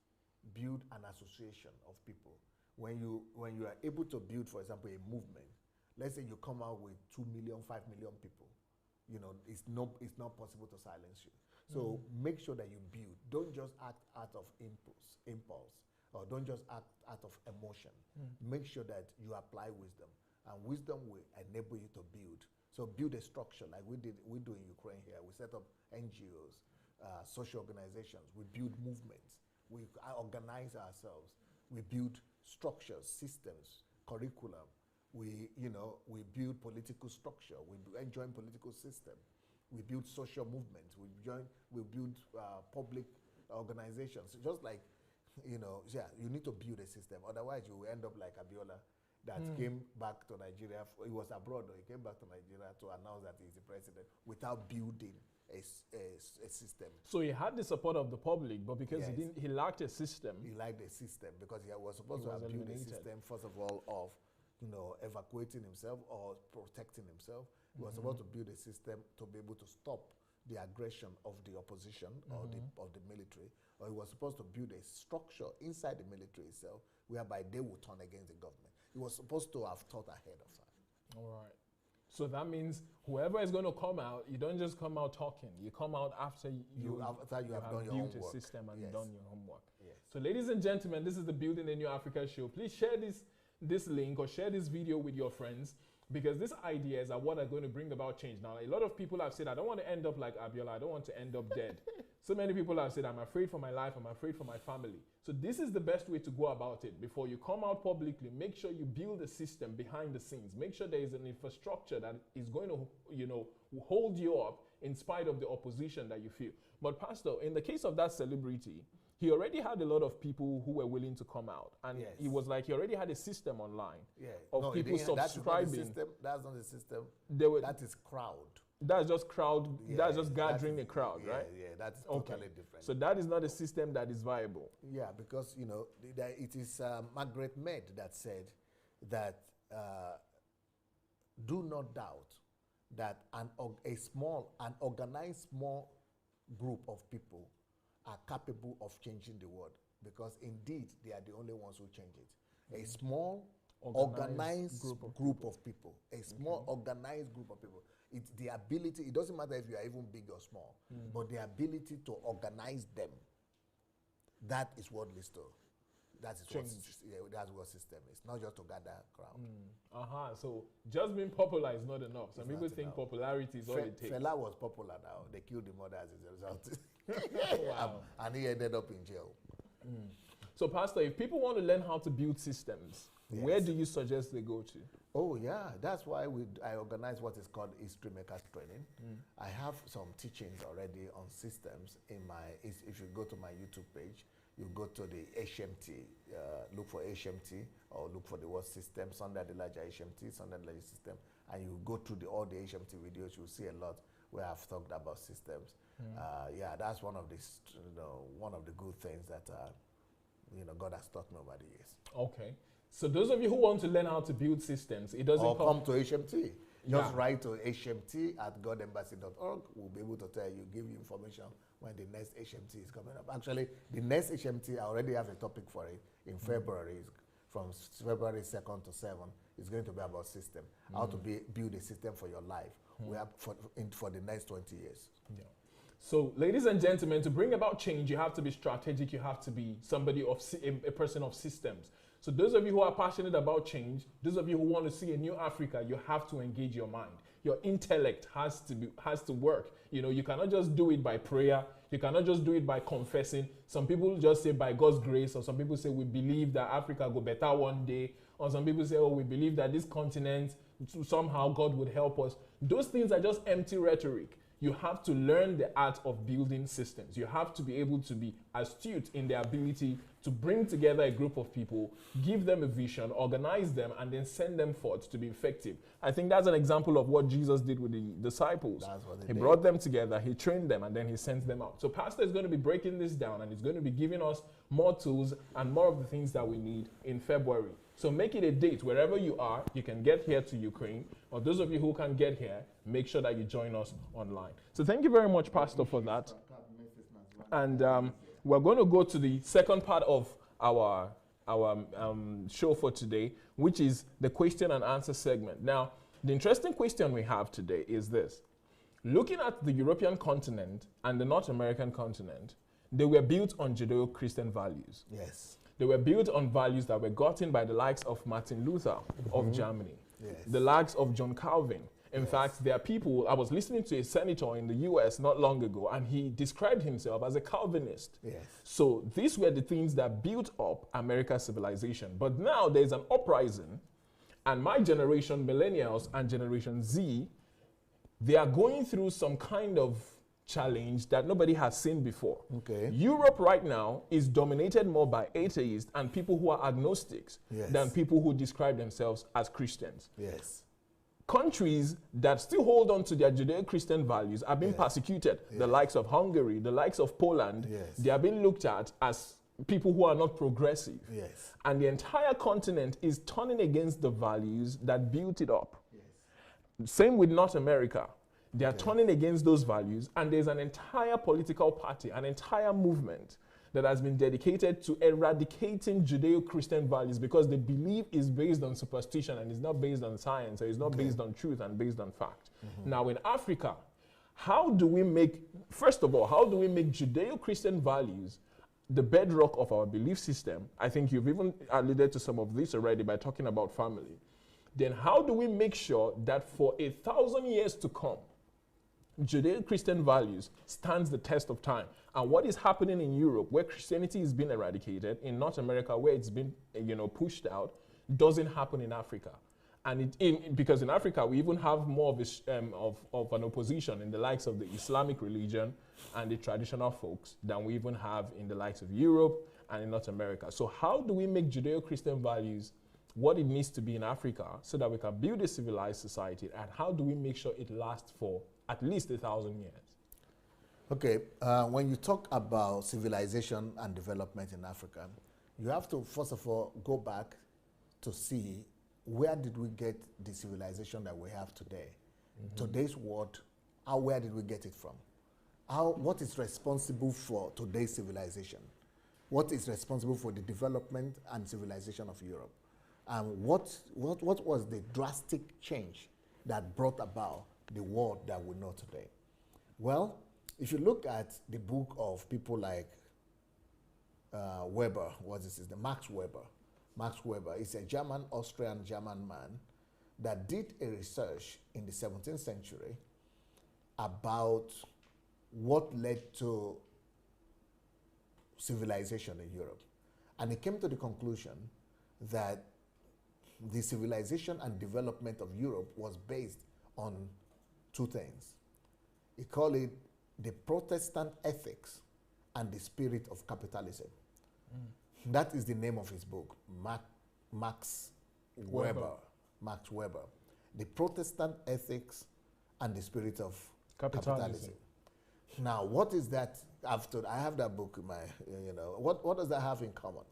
build an association of people. When you are able to build, for example, a movement, let's say you come out with 2 million, 5 million people, it's not possible to silence you. So make sure that you build. Don't just act out of impulse, or don't just act out of emotion. Make sure that you apply wisdom, and wisdom will enable you to build. So build a structure like we do in Ukraine here. We set up NGOs, social organizations. We build movements. We organize ourselves. We build structures, systems, curriculum. We build political structure. We join political system. We build social movements. We build public organizations. Just like, you need to build a system. Otherwise, you will end up like Abiola, that came back to Nigeria. He was abroad, though. He came back to Nigeria to announce that he's the president without building a system. So he had the support of the public, but because he lacked a system. He lacked a system because he was supposed to have built a system, first of all, of evacuating himself or protecting himself. He was supposed to build a system to be able to stop the aggression of the opposition or the military, or he was supposed to build a structure inside the military itself whereby they would turn against the government. He was supposed to have thought ahead of that. All right. So that means whoever is going to come out, you don't just come out talking. You come out after you have done your homework. Built a system and done your homework. Yes. So ladies and gentlemen, this is the Building a New Africa show. Please share this link or share this video with your friends, because these ideas are what are going to bring about change. Now, a lot of people have said, I don't want to end up like Abiola. I don't want to end up dead. So many people have said, I'm afraid for my life. I'm afraid for my family. So this is the best way to go about it. Before you come out publicly, make sure you build a system behind the scenes. Make sure there is an infrastructure that is going to, hold you up in spite of the opposition that you feel. But Pastor, in the case of that celebrity, he already had a lot of people who were willing to come out. And he was like, he already had a system online of people subscribing. That's not the system. That is crowd. That's just crowd. That's just gathering a crowd, right? Yeah, that's totally different. So that is not a system that is viable. Yeah, because, it is Margaret Mead that said that do not doubt that an organized small group of people are capable of changing the world, because indeed they are the only ones who change it. A small organized group of people. A small organized group of people. It's the ability, it doesn't matter if you are even big or small, but the ability to organize them. That is what leads to. That's what system is. Not just to gather crowd. So just being popular is not enough. Some people think popularity is all it takes. Fela was popular now. They killed the mother as a result. Wow. And he ended up in jail. So Pastor, if people want to learn how to build systems, where do you suggest they go to? Oh yeah, that's why I organize what is called History Makers Training. I have some teachings already on systems if you go to my YouTube page, you go to the HMT, look for HMT or look for the word system, Sunday Adelaja HMT, Sunday Adelaja system, and you go through all the HMT videos, you'll see a lot we have talked about systems. Yeah, that's one of the one of the good things that God has taught me over the years. Okay. So those of you who want to learn how to build systems, it doesn't come to HMT. Just Yeah. write to hmt@godembassy.org. We'll be able to tell you, give you information when the next HMT is coming up. Actually, the next HMT, I already have a topic for it in February. From February 2nd to 7th, it's going to be about system. How to build a system for your life. We have for the next 20 years. Yeah. So, ladies and gentlemen, to bring about change, you have to be strategic. You have to be somebody a person of systems. So, those of you who are passionate about change, those of you who want to see a new Africa, you have to engage your mind. Your intellect has to work. You cannot just do it by prayer. You cannot just do it by confessing. Some people just say by God's grace, or some people say we believe that Africa go better one day, or some people say, oh, we believe that this continent somehow God would help us. Those things are just empty rhetoric. You have to learn the art of building systems. You have to be able to be astute in the ability to bring together a group of people, give them a vision, organize them, and then send them forth to be effective. I think that's an example of what Jesus did with the disciples. That's what he brought them together, he trained them, and then he sent them out. So Pastor is going to be breaking this down, and he's going to be giving us more tools and more of the things that we need in February. So make it a date. Wherever you are, you can get here to Ukraine. Or those of you who can get here, make sure that you join us online. So thank you very much, Pastor, for that. And we're going to go to the second part of our show for today, which is the question and answer segment. Now, the interesting question we have today is this. Looking at the European continent and the North American continent, they were built on Judeo-Christian values. Yes. They were built on values that were gotten by the likes of Martin Luther of Germany, the likes of John Calvin. In fact, there are people, I was listening to a senator in the US not long ago, and he described himself as a Calvinist. Yes. So these were the things that built up America's civilization. But now there's an uprising, and my generation, millennials and Generation Z, they are going through some kind of challenge that nobody has seen before. Okay. Europe right now is dominated more by atheists and people who are agnostics than people who describe themselves as Christians. Yes. Countries that still hold on to their Judeo-Christian values are being persecuted. The likes of Hungary, the likes of Poland, they are being looked at as people who are not progressive. Yes. And the entire continent is turning against the values that built it up. Yes. Same with North America. They are turning against those values, and there's an entire political party, an entire movement that has been dedicated to eradicating Judeo-Christian values because they believe it's based on superstition and it's not based on science, or it's not based on truth and based on fact. Now in Africa, first of all, how do we make Judeo-Christian values the bedrock of our belief system? I think you've even alluded to some of this already by talking about family. Then how do we make sure that for 1,000 years to come, Judeo-Christian values stands the test of time? And what is happening in Europe, where Christianity is being eradicated, in North America, where it's been pushed out, doesn't happen in Africa. And because in Africa, we even have more of an opposition in the likes of the Islamic religion and the traditional folks than we even have in the likes of Europe and in North America. So how do we make Judeo-Christian values what it needs to be in Africa so that we can build a civilized society? And how do we make sure it lasts for at least 1,000 years? Okay, when you talk about civilization and development in Africa, you have to, first of all, go back to see where did we get the civilization that we have today? Today's world, where did we get it from? What is responsible for today's civilization? What is responsible for the development and civilization of Europe? And what was the drastic change that brought about the world that we know today? Well, if you look at the book of people like Weber, Max Weber. Max Weber is a Austrian-German man that did a research in the 17th century about what led to civilization in Europe. And he came to the conclusion that the civilization and development of Europe was based on two things. He called it the Protestant ethics and the spirit of capitalism. That is the name of his book, Max Weber. Max Weber. The Protestant ethics and the spirit of Capitalism. Now, what is that? I have that book in my, what does that have in common?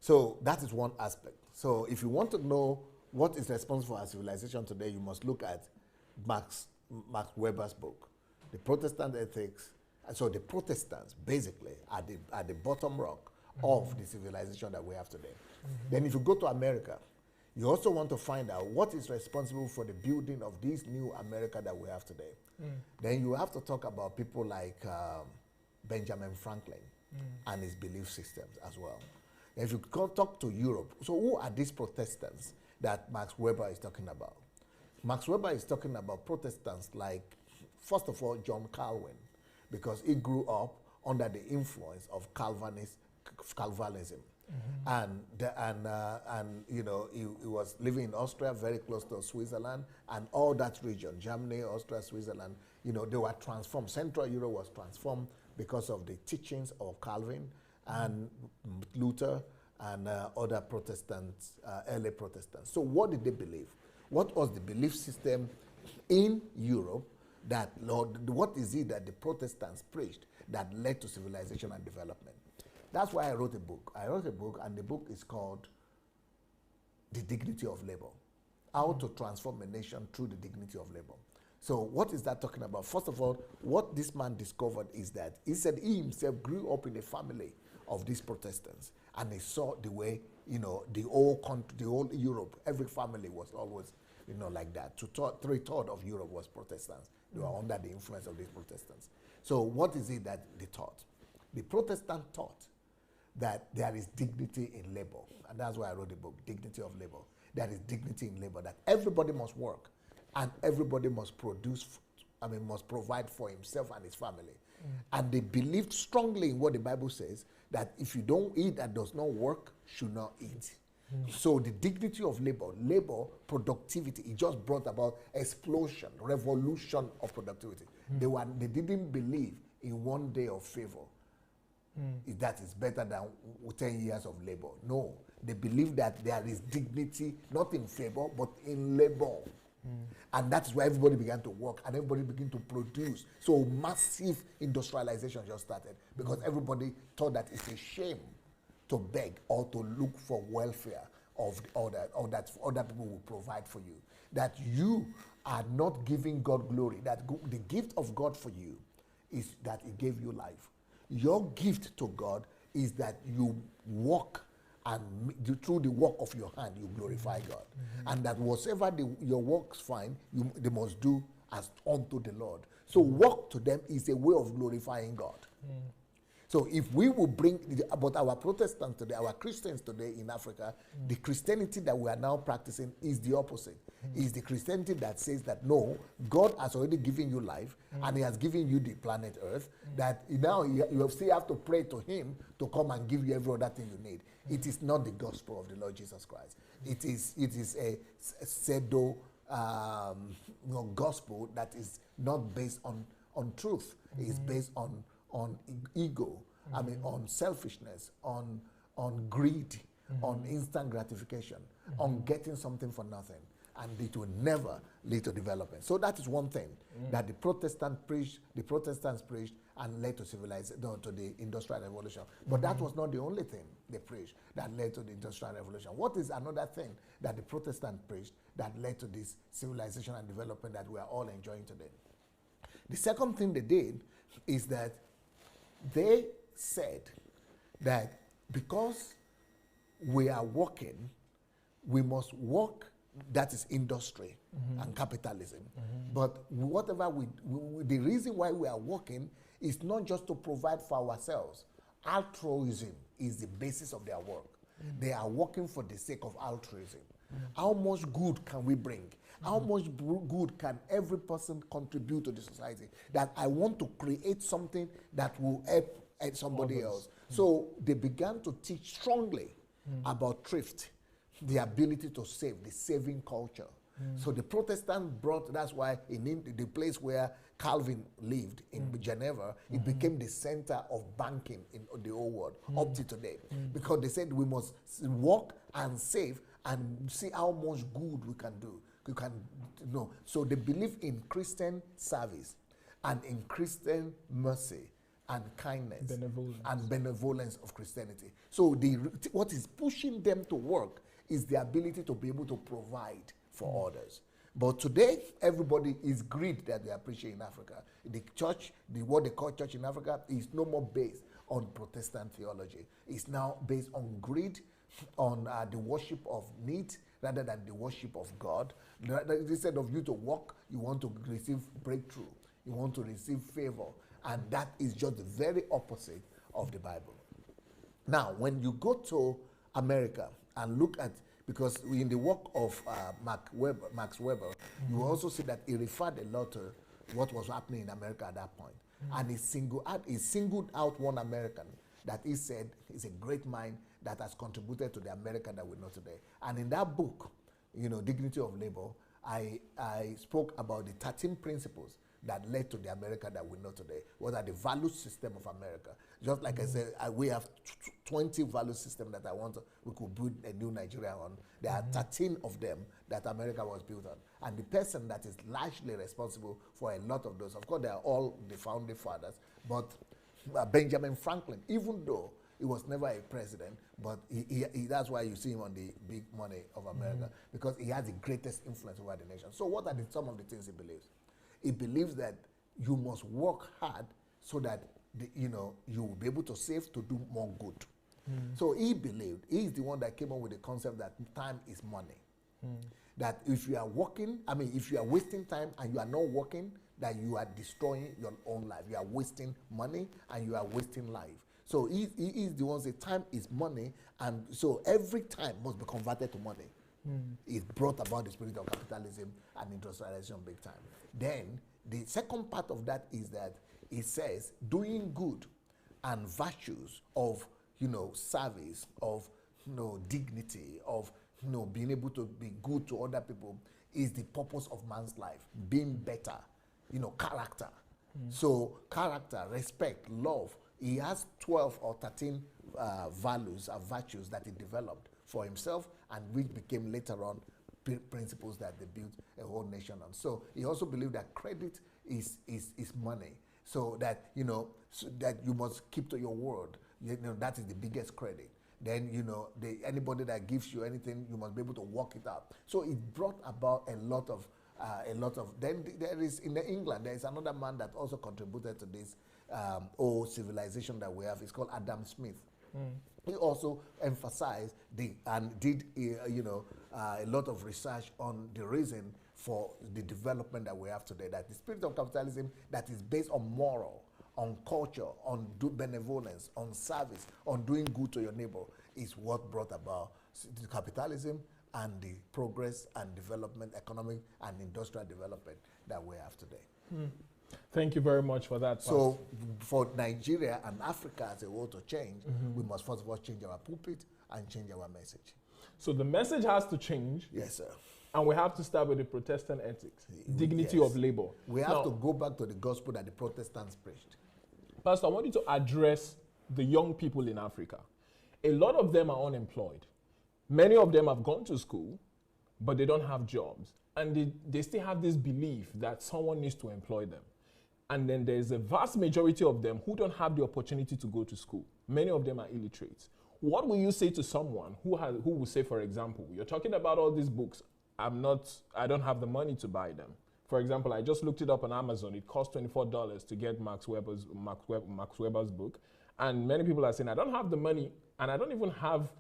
So that is one aspect. So if you want to know what is responsible for our civilization today, you must look at Max Weber's book, The Protestant Ethics. So the Protestants basically are the bottom rock of the civilization that we have today. Then if you go to America, you also want to find out what is responsible for the building of this new America that we have today. Then you have to talk about people like Benjamin Franklin and his belief systems as well. If you talk to Europe, so who are these Protestants that Max Weber is talking about? Max Weber is talking about Protestants like, first of all, John Calvin, because he grew up under the influence of Calvinism. And he was living in Austria, very close to Switzerland, and all that region, Germany, Austria, Switzerland, they were transformed. Central Europe was transformed because of the teachings of Calvin and Luther and other Protestants, early Protestants. So what did they believe? What was the belief system in Europe that, what is it that the Protestants preached that led to civilization and development? That's why I wrote a book. I wrote a book, and the book is called The Dignity of Labor, How to Transform a Nation Through the Dignity of Labor. So what is that talking about? First of all, what this man discovered is that he said he himself grew up in a family of these Protestants, and he saw the way, the whole country, the whole Europe, every family was always, like that. 3/3 of Europe was Protestants. They were under the influence of these Protestants. So what is it that they taught? The Protestant taught that there is dignity in labor, and that's why I wrote the book, Dignity of Labor. There is dignity in labor, that everybody must work, and everybody must must provide for himself and his family. And they believed strongly in what the Bible says, that if you don't eat that does not work, should not eat. So the dignity of labor, productivity, it just brought about explosion, revolution of productivity. They didn't believe in one day of favor. That is better than 10 years of labor. No, they believe that there is dignity, not in favor, but in labor. And that's why everybody began to work and everybody began to produce. So massive industrialization just started, because everybody thought that it's a shame to beg or to look for welfare of that other people will provide for you. That you are not giving God glory. That the gift of God for you is that He gave you life. Your gift to God is that you walk, and through the work of your hand, you glorify God. And that whatever your works find, they must do as unto the Lord. So work to them is a way of glorifying God. So if we will bring, about our Protestants today, our Christians today in Africa, the Christianity that we are now practicing is the opposite. Is the Christianity that says that no, God has already given you life, and He has given you the planet Earth, that now you still have to pray to Him to come and give you every other thing you need. It is not the gospel of the Lord Jesus Christ. It is a pseudo gospel that is not based on truth. It is based on ego, on selfishness, on greed, on instant gratification, on getting something for nothing. And it will never lead to development. So that is one thing that the Protestants preached and led to civilization, to the Industrial Revolution. But that was not the only thing they preached that led to the Industrial Revolution. What is another thing that the Protestants preached that led to this civilization and development that we are all enjoying today? The second thing they did is that they said that because we are working, we must work, that is industry and capitalism. But whatever the reason why we are working is not just to provide for ourselves. Altruism is the basis of their work. They are working for the sake of altruism. How much good can we bring? How much good can every person contribute to the society? That I want to create something that will help somebody else. So they began to teach strongly about thrift, the ability to save, the saving culture. So the Protestants brought, that's why in the place where Calvin lived in Geneva, it became the center of banking in the whole world up to today. Because they said we must work and save and see how much good we can do. You can no. So they believe in Christian service and in Christian mercy and kindness and benevolence of Christianity. So what is pushing them to work is the ability to be able to provide for others. But today, everybody is greed that they appreciate in Africa. The church, what they call church in Africa, is no more based on Protestant theology. It's now based on greed, on the worship of need, rather than the worship of God. Instead of you to walk, you want to receive breakthrough. You want to receive favor. And that is just the very opposite of the Bible. Now, when you go to America and look at, because in the work of Max Weber, you also see that he referred a lot to what was happening in America at that point. And he singled out one American that he said is a great mind that has contributed to the America that we know today. And in that book, Dignity of Labor, I spoke about the 13 principles that led to the America that we know today. What are the value system of America? Just like I said, we have 20 value systems that we could build a new Nigeria on. There are 13 of them that America was built on. And the person that is largely responsible for a lot of those, of course, they are all the founding fathers, but Benjamin Franklin, even though he was never a president, but that's why you see him on the big money of America, because he has the greatest influence over the nation. So what are some of the things he believes? He believes that you must work hard so that you will be able to save to do more good. So he believed, he's the one that came up with the concept that time is money. That if you are working, if you are wasting time and you are not working, that you are destroying your own life. You are wasting money and you are wasting life. So he is the one that says time is money, and so every time must be converted to money. It brought about the spirit of capitalism and industrialization big time. Then the second part of that is that it says doing good and virtues of service, of dignity, of being able to be good to other people is the purpose of man's life. Being better, character. So character, respect, love. He has 12 or 13 values or virtues that he developed for himself, and which became later on principles that they built a whole nation on. So he also believed that credit is money. So that that you must keep to your word. That is the biggest credit. Then anybody that gives you anything, you must be able to work it out. So it brought about a lot of. Then there is in England, there is another man that also contributed to this old civilization that we have. It's called Adam Smith. He also emphasized and did a lot of research on the reason for the development that we have today. That the spirit of capitalism that is based on moral, on culture, on benevolence, on service, on doing good to your neighbor is what brought about the capitalism and the progress and development, economic and industrial development that we have today. Thank you very much for that. So for Nigeria and Africa as a whole to change, we must first of all change our pulpit and change our message. So the message has to change. Yes, sir. And we have to start with the Protestant ethics, dignity of labor. We have to go back to the gospel that the Protestants preached. Pastor, I want you to address the young people in Africa. A lot of them are unemployed. Many of them have gone to school, but they don't have jobs. And they still have this belief that someone needs to employ them. And then there's a vast majority of them who don't have the opportunity to go to school. Many of them are illiterate. What will you say to someone who will say, for example, you're talking about all these books, I don't have the money to buy them. For example, I just looked it up on Amazon. It costs $24 to get Max Weber's book. And many people are saying, I don't have the money and I don't even have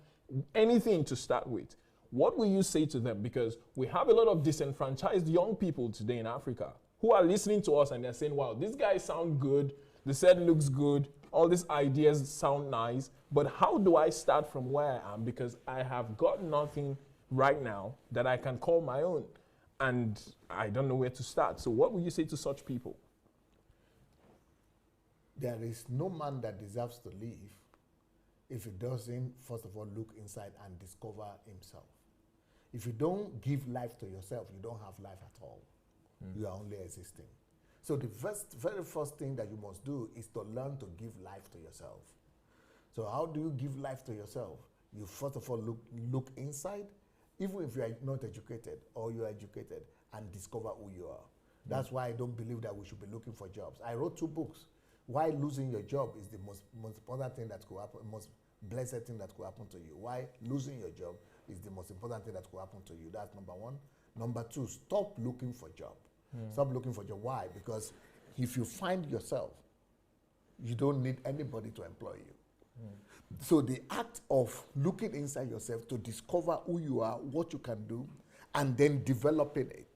anything to start with. What will you say to them? Because we have a lot of disenfranchised young people today in Africa who are listening to us and they're saying, wow, these guys sound good. The set looks good. All these ideas sound nice. But how do I start from where I am? Because I have got nothing right now that I can call my own. And I don't know where to start. So what will you say to such people? There is no man that deserves to live if he doesn't, first of all, look inside and discover himself. If you don't give life to yourself, you don't have life at all. You are only existing. So the very first thing that you must do is to learn to give life to yourself. So how do you give life to yourself? You first of all look inside. even if you are not educated or you are educated, and discover who you are. That's why I don't believe that we should be looking for jobs. I wrote 2 books. Why losing your job is the most important thing that could happen, most blessed thing that could happen to you. Why losing your job is the most important thing that could happen to you. That's number 1. Number 2, stop looking for job. Stop looking for job. Why? Because if you find yourself, you don't need anybody to employ you. So the act of looking inside yourself to discover who you are, what you can do, and then developing it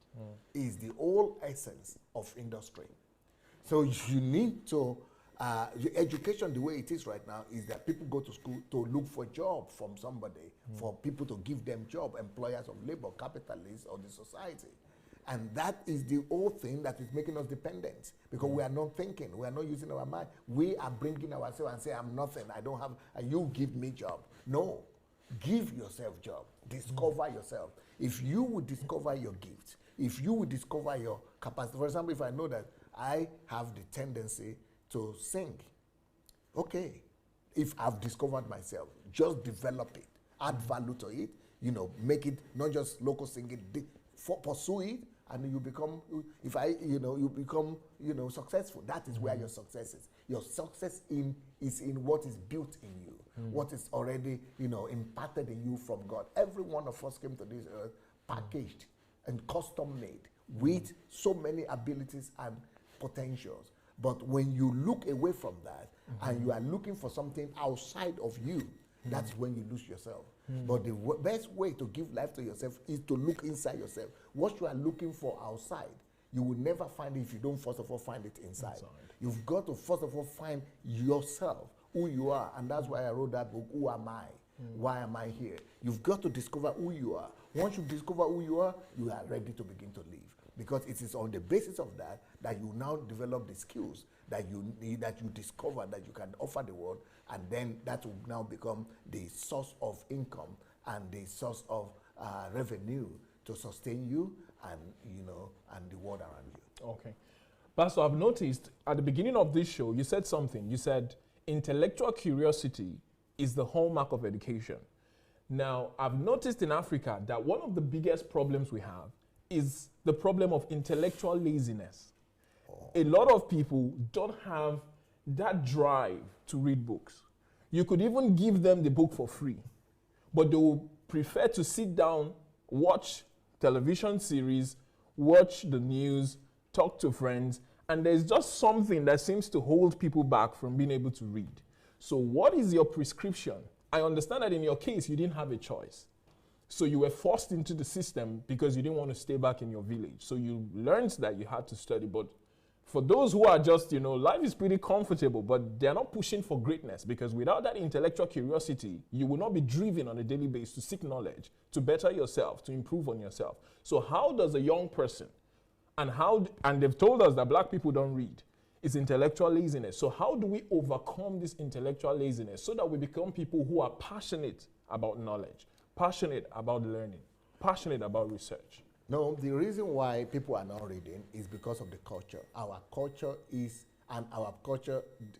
is the whole essence of industry. So you need to, education the way it is right now is that people go to school to look for a job from somebody, for people to give them job, employers of labor, capitalists of the society. And that is the whole thing that is making us dependent, because we are not thinking, we are not using our mind. We are bringing ourselves and say, I'm nothing, I don't have, you give me job. No, give yourself job, discover yourself. If you would discover your gift, if you would discover your capacity, for example, if I know that I have the tendency to sing, okay, if I've discovered myself, just develop it, add value to it, make it not just local singing, pursue it, and you become, you become, successful. That is where your success is. Your success is in what is built in you, what is already, imparted in you from God. Every one of us came to this earth packaged and custom made with so many abilities and potentials. But when you look away from that and you are looking for something outside of you, that's when you lose yourself. But the best way to give life to yourself is to look inside yourself. What you are looking for outside, you will never find it if you don't first of all find it inside. You've got to first of all find yourself, who you are. And that's why I wrote that book, Who Am I? Why am I here? You've got to discover who you are. Once you discover who you are ready to begin to live. Because it is on the basis of that you now develop the skills that you need, that you discover that you can offer the world, and then that will now become the source of income and the source of revenue to sustain you and and the world around you. Okay. Pastor, I've noticed at the beginning of this show, you said something. You said intellectual curiosity is the hallmark of education. Now, I've noticed in Africa that one of the biggest problems we have is the problem of intellectual laziness. A lot of people don't have that drive to read books. You could even give them the book for free, but they will prefer to sit down, watch television series, watch the news, talk to friends, and there's just something that seems to hold people back from being able to read. So what is your prescription? I understand that in your case, you didn't have a choice. So you were forced into the system because you didn't want to stay back in your village. So you learned that you had to study. But for those who are just, life is pretty comfortable, but they're not pushing for greatness, because without that intellectual curiosity, you will not be driven on a daily basis to seek knowledge, to better yourself, to improve on yourself. So how does a young person, and they've told us that black people don't read, is intellectual laziness. So how do we overcome this intellectual laziness so that we become people who are passionate about knowledge, passionate about learning, passionate about research? No, the reason why people are not reading is because of the culture. Our culture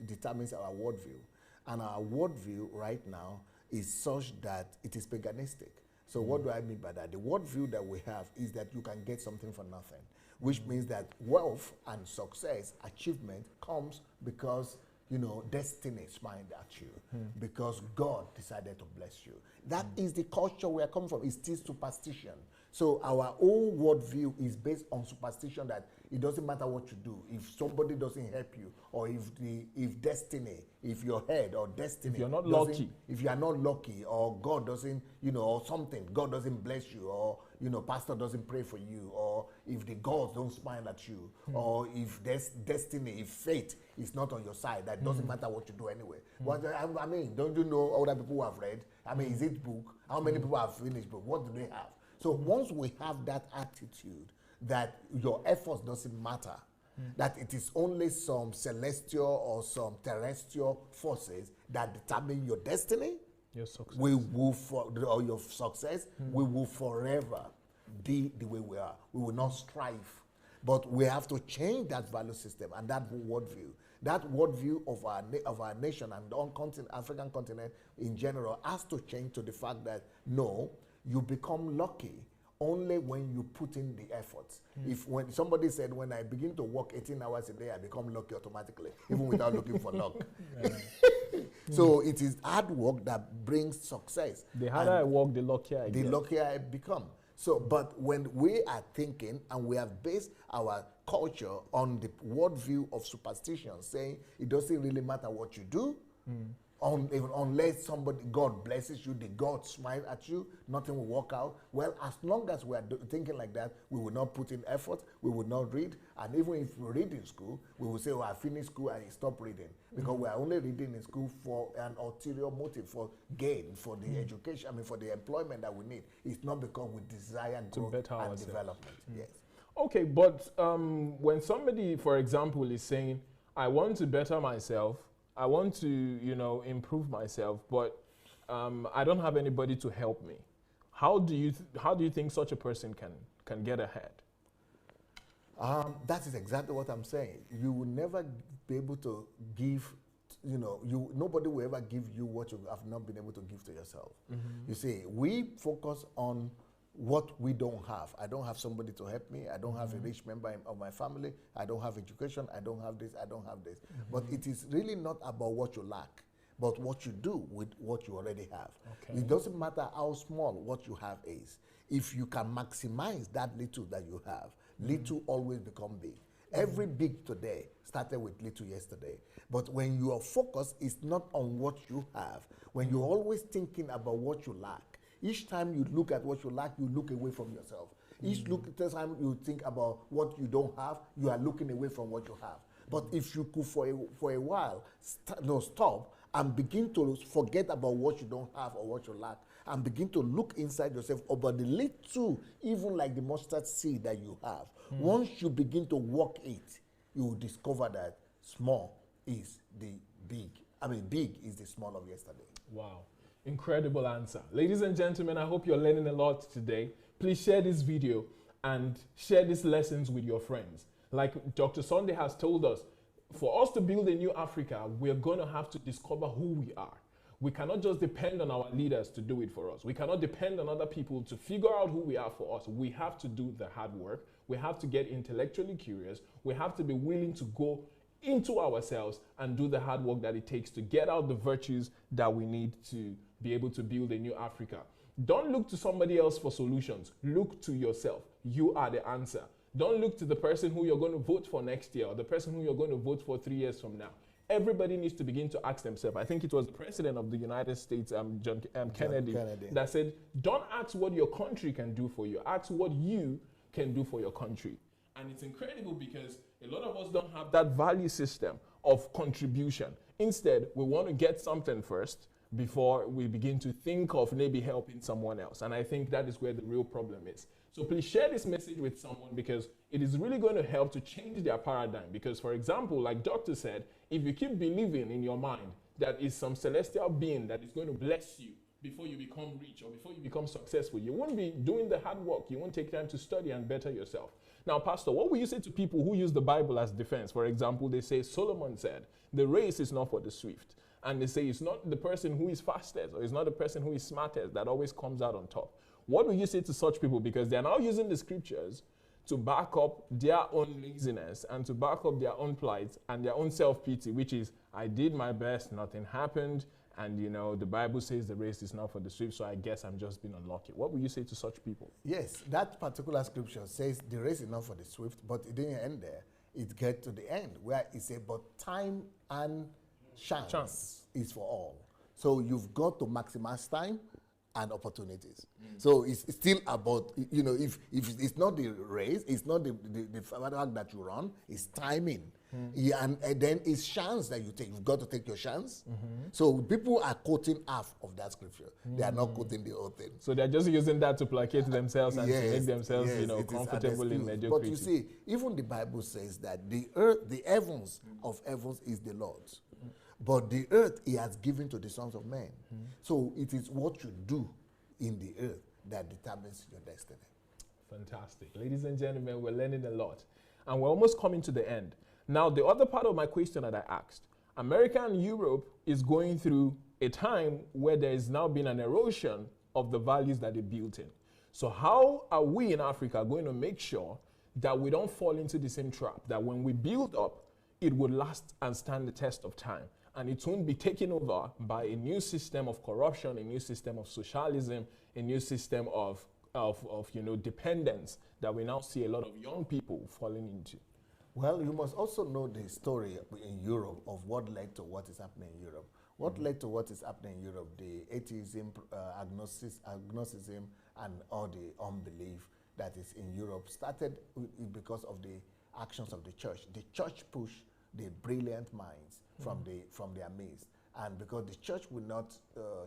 determines our worldview. And our worldview right now is such that it is paganistic. So what do I mean by that? The worldview that we have is that you can get something for nothing, which means that wealth and success, achievement comes because destiny smiled at you, because God decided to bless you. That is the culture we are coming from. It's still superstition. So our whole worldview is based on superstition, that it doesn't matter what you do. If somebody doesn't help you, or if destiny, if your head or destiny, if you're not lucky, if you are not lucky, or God doesn't, or something, God doesn't bless you, or pastor doesn't pray for you, or if the gods don't smile at you, or if there's destiny, if fate is not on your side, that doesn't matter what you do anyway. But I mean, don't you know other people who have read? I mean, is it book? How many people have finished book? What do they have? So once we have that attitude that your efforts doesn't matter, that it is only some celestial or some terrestrial forces that determine your destiny, your success, or your success, we will forever be the way we are. We will not strive. But we have to change that value system and that worldview. That worldview of our nation and the African continent in general has to change to the fact that, no, You become lucky only when you put in the efforts. If when somebody said, when I begin to work 18 hours a day, I become lucky automatically, even without looking for luck. So it is hard work that brings success. The harder I work, the luckier I get. The luckier I become. So, but when we are thinking and we have based our culture on the worldview of superstition, saying it doesn't really matter what you do, unless God blesses you, the God smiles at you, nothing will work out. Well, as long as we are thinking like that, we will not put in effort, we will not read, and even if we read in school, we will say, oh, I finished school and I stop reading, because we are only reading in school for an ulterior motive, for gain, for the education, for the employment that we need. It's not because we desire growth and development. Yes. Okay, but when somebody, for example, is saying, I want to better myself, I want to, improve myself, but I don't have anybody to help me. How do you think such a person can get ahead? That is exactly what I'm saying. You will never be able to give, nobody will ever give you what you have not been able to give to yourself. You see, we focus on what we don't have. I don't have somebody to help me. I don't have a rich member of my family. I don't have education. I don't have this. I don't have this. But it is really not about what you lack, but what you do with what you already have. Okay. It doesn't matter how small what you have is. If you can maximize that little that you have, little always become big. Every big today started with little yesterday. But when your focus is not on what you have, when you're always thinking about what you lack, each time you look at what you lack, you look away from yourself. Each time you think about what you don't have, you are looking away from what you have. But if you could for a while stop and begin to forget about what you don't have or what you lack, and begin to look inside yourself about the little, even like the mustard seed that you have. Once you begin to walk it, you will discover that small is the big. Big is the small of yesterday. Wow. Incredible answer. Ladies and gentlemen, I hope you're learning a lot today. Please share this video and share these lessons with your friends. Like Dr. Sunday has told us, for us to build a new Africa, we're going to have to discover who we are. We cannot just depend on our leaders to do it for us. We cannot depend on other people to figure out who we are for us. We have to do the hard work. We have to get intellectually curious. We have to be willing to go into ourselves and do the hard work that it takes to get out the virtues that we need to be able to build a new Africa. Don't look to somebody else for solutions. Look to yourself. You are the answer. Don't look to the person who you're going to vote for next year or the person who you're going to vote for 3 years from now. Everybody needs to begin to ask themselves. I think it was the president of the United States, John Kennedy, that said, don't ask what your country can do for you. Ask what you can do for your country. And it's incredible because a lot of us don't have that value system of contribution. Instead, we want to get something first before we begin to think of maybe helping someone else. And I think that is where the real problem is. So please share this message with someone because it is really going to help to change their paradigm. Because, for example, like Doctor said, if you keep believing in your mind that is some celestial being that is going to bless you before you become rich or before you become successful, you won't be doing the hard work. You won't take time to study and better yourself. Now, Pastor, what will you say to people who use the Bible as defense? For example, they say Solomon said, the race is not for the swift. And they say it's not the person who is fastest or it's not the person who is smartest that always comes out on top. What will you say to such people? Because they are now using the scriptures to back up their own laziness and to back up their own plight and their own self-pity, which is, I did my best, nothing happened, and the Bible says the race is not for the swift, so I guess I'm just being unlucky. What will you say to such people? Yes, that particular scripture says the race is not for the swift, but it didn't end there. It gets to the end where it says, but time and chance is for all. So you've got to maximize time and opportunities. So it's still about, if it's not the race, it's not the fact that you run, it's timing. Yeah, and then it's chance that you take. You've got to take your chance. So people are quoting half of that scripture. They are not quoting the whole thing. So they're just using that to placate themselves and to make themselves, comfortable in mediocrity. But you see, even the Bible says that the earth, the heavens of heavens is the Lord's. But the earth he has given to the sons of men. So it is what you do in the earth that determines your destiny. Fantastic. Ladies and gentlemen, we're learning a lot. And we're almost coming to the end. Now, the other part of my question that I asked, America and Europe is going through a time where there is now been an erosion of the values that they built in. So how are we in Africa going to make sure that we don't fall into the same trap, that when we build up, it will last and stand the test of time, and it won't be taken over by a new system of corruption, a new system of socialism, a new system of dependence that we now see a lot of young people falling into? Well, you must also know the story in Europe of what led to what is happening in Europe. What led to what is happening in Europe, the atheism, agnosticism, and all the unbelief that is in Europe started because of the actions of the church. The church pushed the brilliant minds from their midst. And because the church will not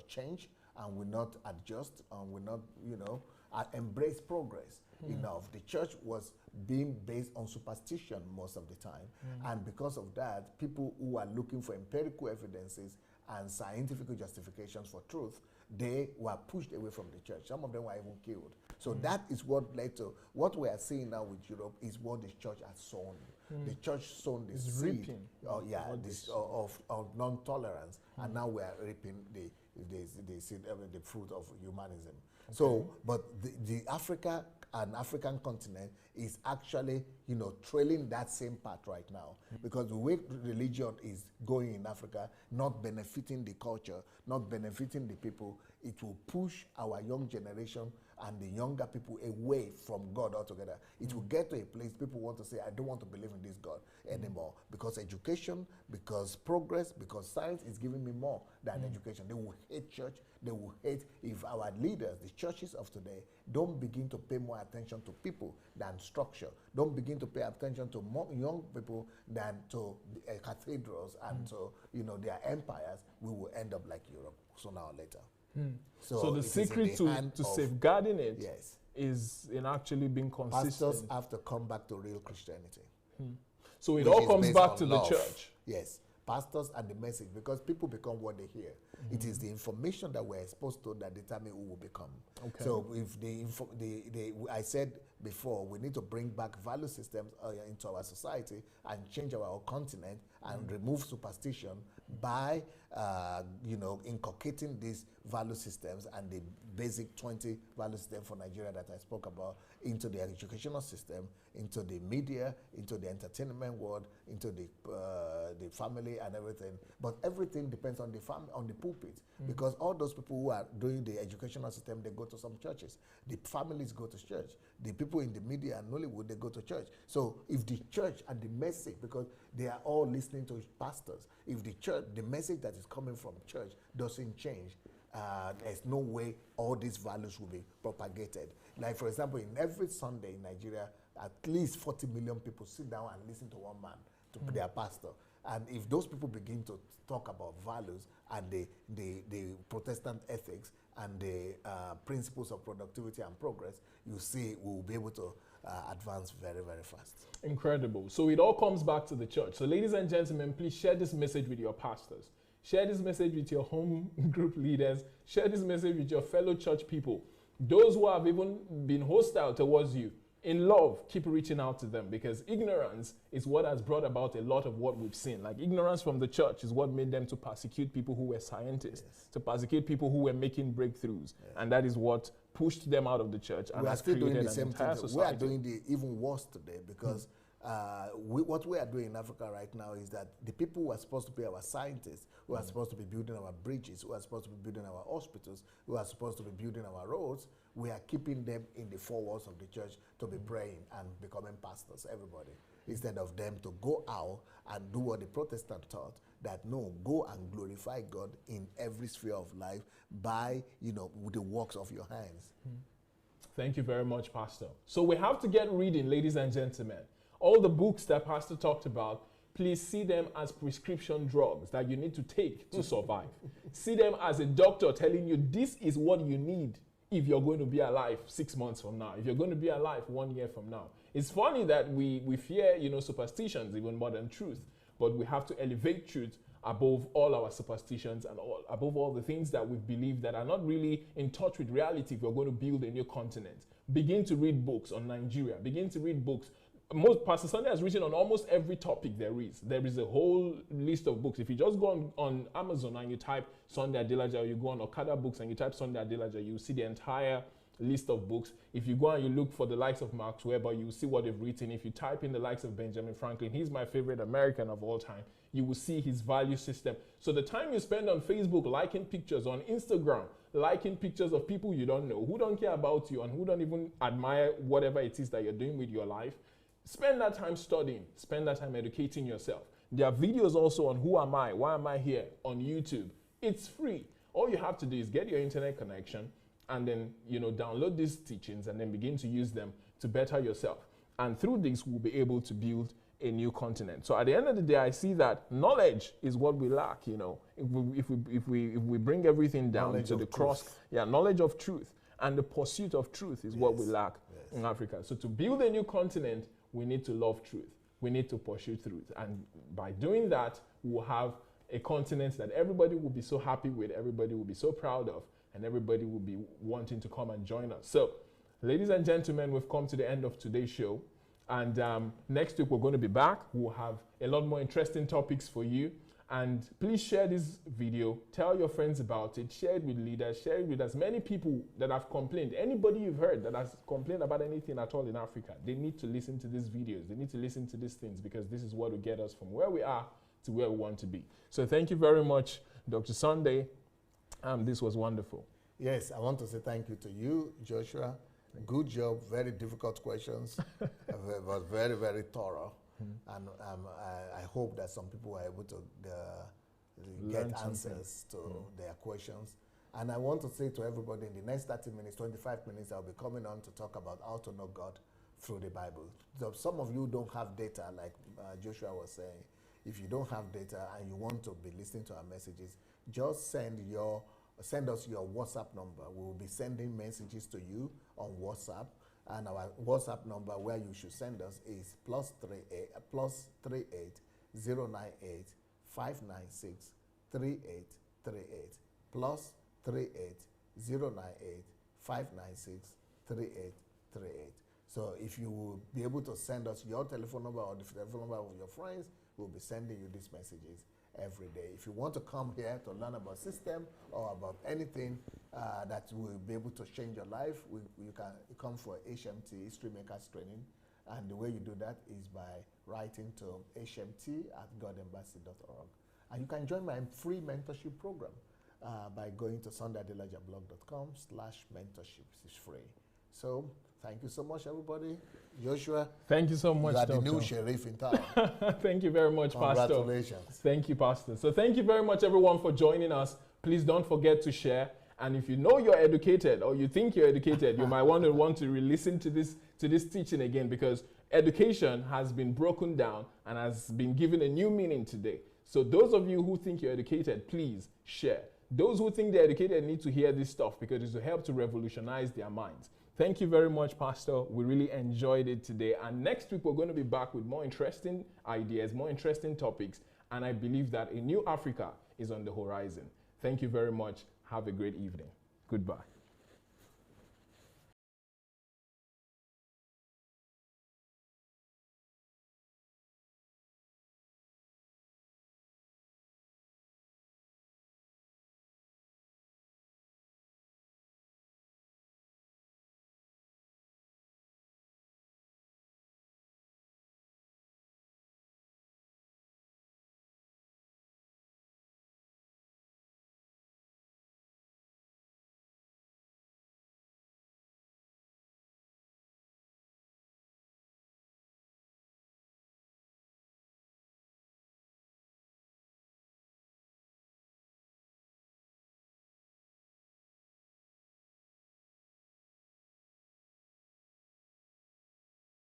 change and will not adjust and will not, embrace progress enough. The church was being based on superstition most of the time. And because of that, people who are looking for empirical evidences and scientific justifications for truth, they were pushed away from the church. Some of them were even killed. So that is what led to what we are seeing now with Europe is what the church has sown. The church sown this seed of non-tolerance, and now we are reaping the seed, the fruit of humanism. Okay. So, but the African continent is actually, trailing that same path right now, because the way religion is going in Africa, not benefiting the culture, not benefiting the people, it will push our young generation and the younger people away from God altogether. It will get to a place people want to say, I don't want to believe in this God anymore, because education, because progress, because science is giving me more than education. They will hate church. They will hate if our leaders, the churches of today, don't begin to pay more attention to people than structure. Don't begin to pay attention to more young people than to cathedrals and to their empires. We will end up like Europe sooner or later. So the secret to safeguarding it is in actually being consistent. Pastors have to come back to real Christianity. So it all comes back to the church. Yes. Pastors and the message, because people become what they hear. It is the information that we're exposed to that determine who will become. Okay. So if I said before, we need to bring back value systems into our society and change our continent and remove superstition by inculcating these value systems and the basic 20 value system for Nigeria that I spoke about into the educational system, into the media, into the entertainment world, into the family and everything. But everything depends on the pulpit, because all those people who are doing the educational system, they go to some churches. The families go to church. The people in the media and Nollywood, they go to church. So if the church and the message, because they are all listening to pastors, if the church, the message that is coming from church doesn't change, there's no way all these values will be propagated. Like, for example, in every Sunday in Nigeria, at least 40 million people sit down and listen to one man, to their pastor. And if those people begin to talk about values and the Protestant ethics and the principles of productivity and progress, you see we'll be able to advance very, very fast. Incredible. So it all comes back to the church. So ladies and gentlemen, please share this message with your pastors. Share this message with your home group leaders. Share this message with your fellow church people. Those who have even been hostile towards you, in love, keep reaching out to them, because ignorance is what has brought about a lot of what we've seen. Like, ignorance from the church is what made them to persecute people who were scientists, to persecute people who were making breakthroughs. And that is what pushed them out of the church. And we are still doing the same thing. Society. We are doing the even worse today, because what we are doing in Africa right now is that the people who are supposed to be our scientists, who are supposed to be building our bridges, who are supposed to be building our hospitals, who are supposed to be building our roads, we are keeping them in the four walls of the church to be praying and becoming pastors, everybody, instead of them to go out and do what the Protestant taught, that no, go and glorify God in every sphere of life by, with the works of your hands. Thank you very much, Pastor. So we have to get reading, ladies and gentlemen. All the books that Pastor talked about, please see them as prescription drugs that you need to take to survive. See them as a doctor telling you this is what you need if you're going to be alive 6 months from now, if you're going to be alive 1 year from now. It's funny that we fear, superstitions even more than truth, but we have to elevate truth above all our superstitions and above all the things that we believe that are not really in touch with reality if we're going to build a new continent. Begin to read books on Nigeria. Begin to read books. Pastor Sunday has written on almost every topic there is. There is a whole list of books. If you just go on Amazon and you type Sunday Adelaja, or you go on Okada Books and you type Sunday Adelaja, you see the entire list of books. If you go and you look for the likes of Max Weber, you see what they've written. If you type in the likes of Benjamin Franklin, he's my favorite American of all time, you will see his value system. So the time you spend on Facebook liking pictures, on Instagram liking pictures of people you don't know, who don't care about you, and who don't even admire whatever it is that you're doing with your life, spend that time studying, spend that time educating yourself. There are videos also on who am I, why am I here on YouTube. It's free. All you have to do is get your internet connection and then, download these teachings and then begin to use them to better yourself. And through this, we'll be able to build a new continent. So at the end of the day, I see that knowledge is what we lack. If we bring everything down knowledge to the cross, knowledge of truth and the pursuit of truth is what we lack in Africa. So to build a new continent, we need to love truth. We need to pursue truth. And by doing that, we'll have a continent that everybody will be so happy with, everybody will be so proud of, and everybody will be wanting to come and join us. So, ladies and gentlemen, we've come to the end of today's show. And next week, we're going to be back. We'll have a lot more interesting topics for you. And please share this video. Tell your friends about it. Share it with leaders. Share it with as many people that have complained. Anybody you've heard that has complained about anything at all in Africa, they need to listen to these videos. They need to listen to these things, because this is what will get us from where we are to where we want to be. So thank you very much, Dr. Sunday. This was wonderful. Yes, I want to say thank you to you, Joshua. Good job. Very difficult questions. It was very, very thorough. And I hope that some people are able to get answers to their questions. And I want to say to everybody, in the next 30 minutes, 25 minutes, I'll be coming on to talk about how to know God through the Bible. So some of you don't have data, like Joshua was saying. If you don't have data and you want to be listening to our messages, just send us your WhatsApp number. We will be sending messages to you on WhatsApp. And our WhatsApp number where you should send us is +38 098 596 3838 +38 098 596 3838. So if you will be able to send us your telephone number or the telephone number of your friends, we'll be sending you these messages every day. If you want to come here to learn about system or about anything that will be able to change your life, you can come for HMT, History Makers Training. And the way you do that is by writing to hmt@godembassy.org. And you can join my free mentorship program by going to sundayadelajablog.com/mentorship. It's free. So thank you so much, everybody. Joshua, thank you so much, you are Doctor. the new sheriff in town. Thank you very much, Pastor. Congratulations. Thank you, Pastor. So thank you very much, everyone, for joining us. Please don't forget to share. And if you know you're educated or you think you're educated, you might want to re-listen to this teaching again, because education has been broken down and has been given a new meaning today. So those of you who think you're educated, please share. Those who think they're educated need to hear this stuff, because it will help to revolutionize their minds. Thank you very much, Pastor. We really enjoyed it today. And next week, we're going to be back with more interesting ideas, more interesting topics. And I believe that a new Africa is on the horizon. Thank you very much. Have a great evening. Goodbye.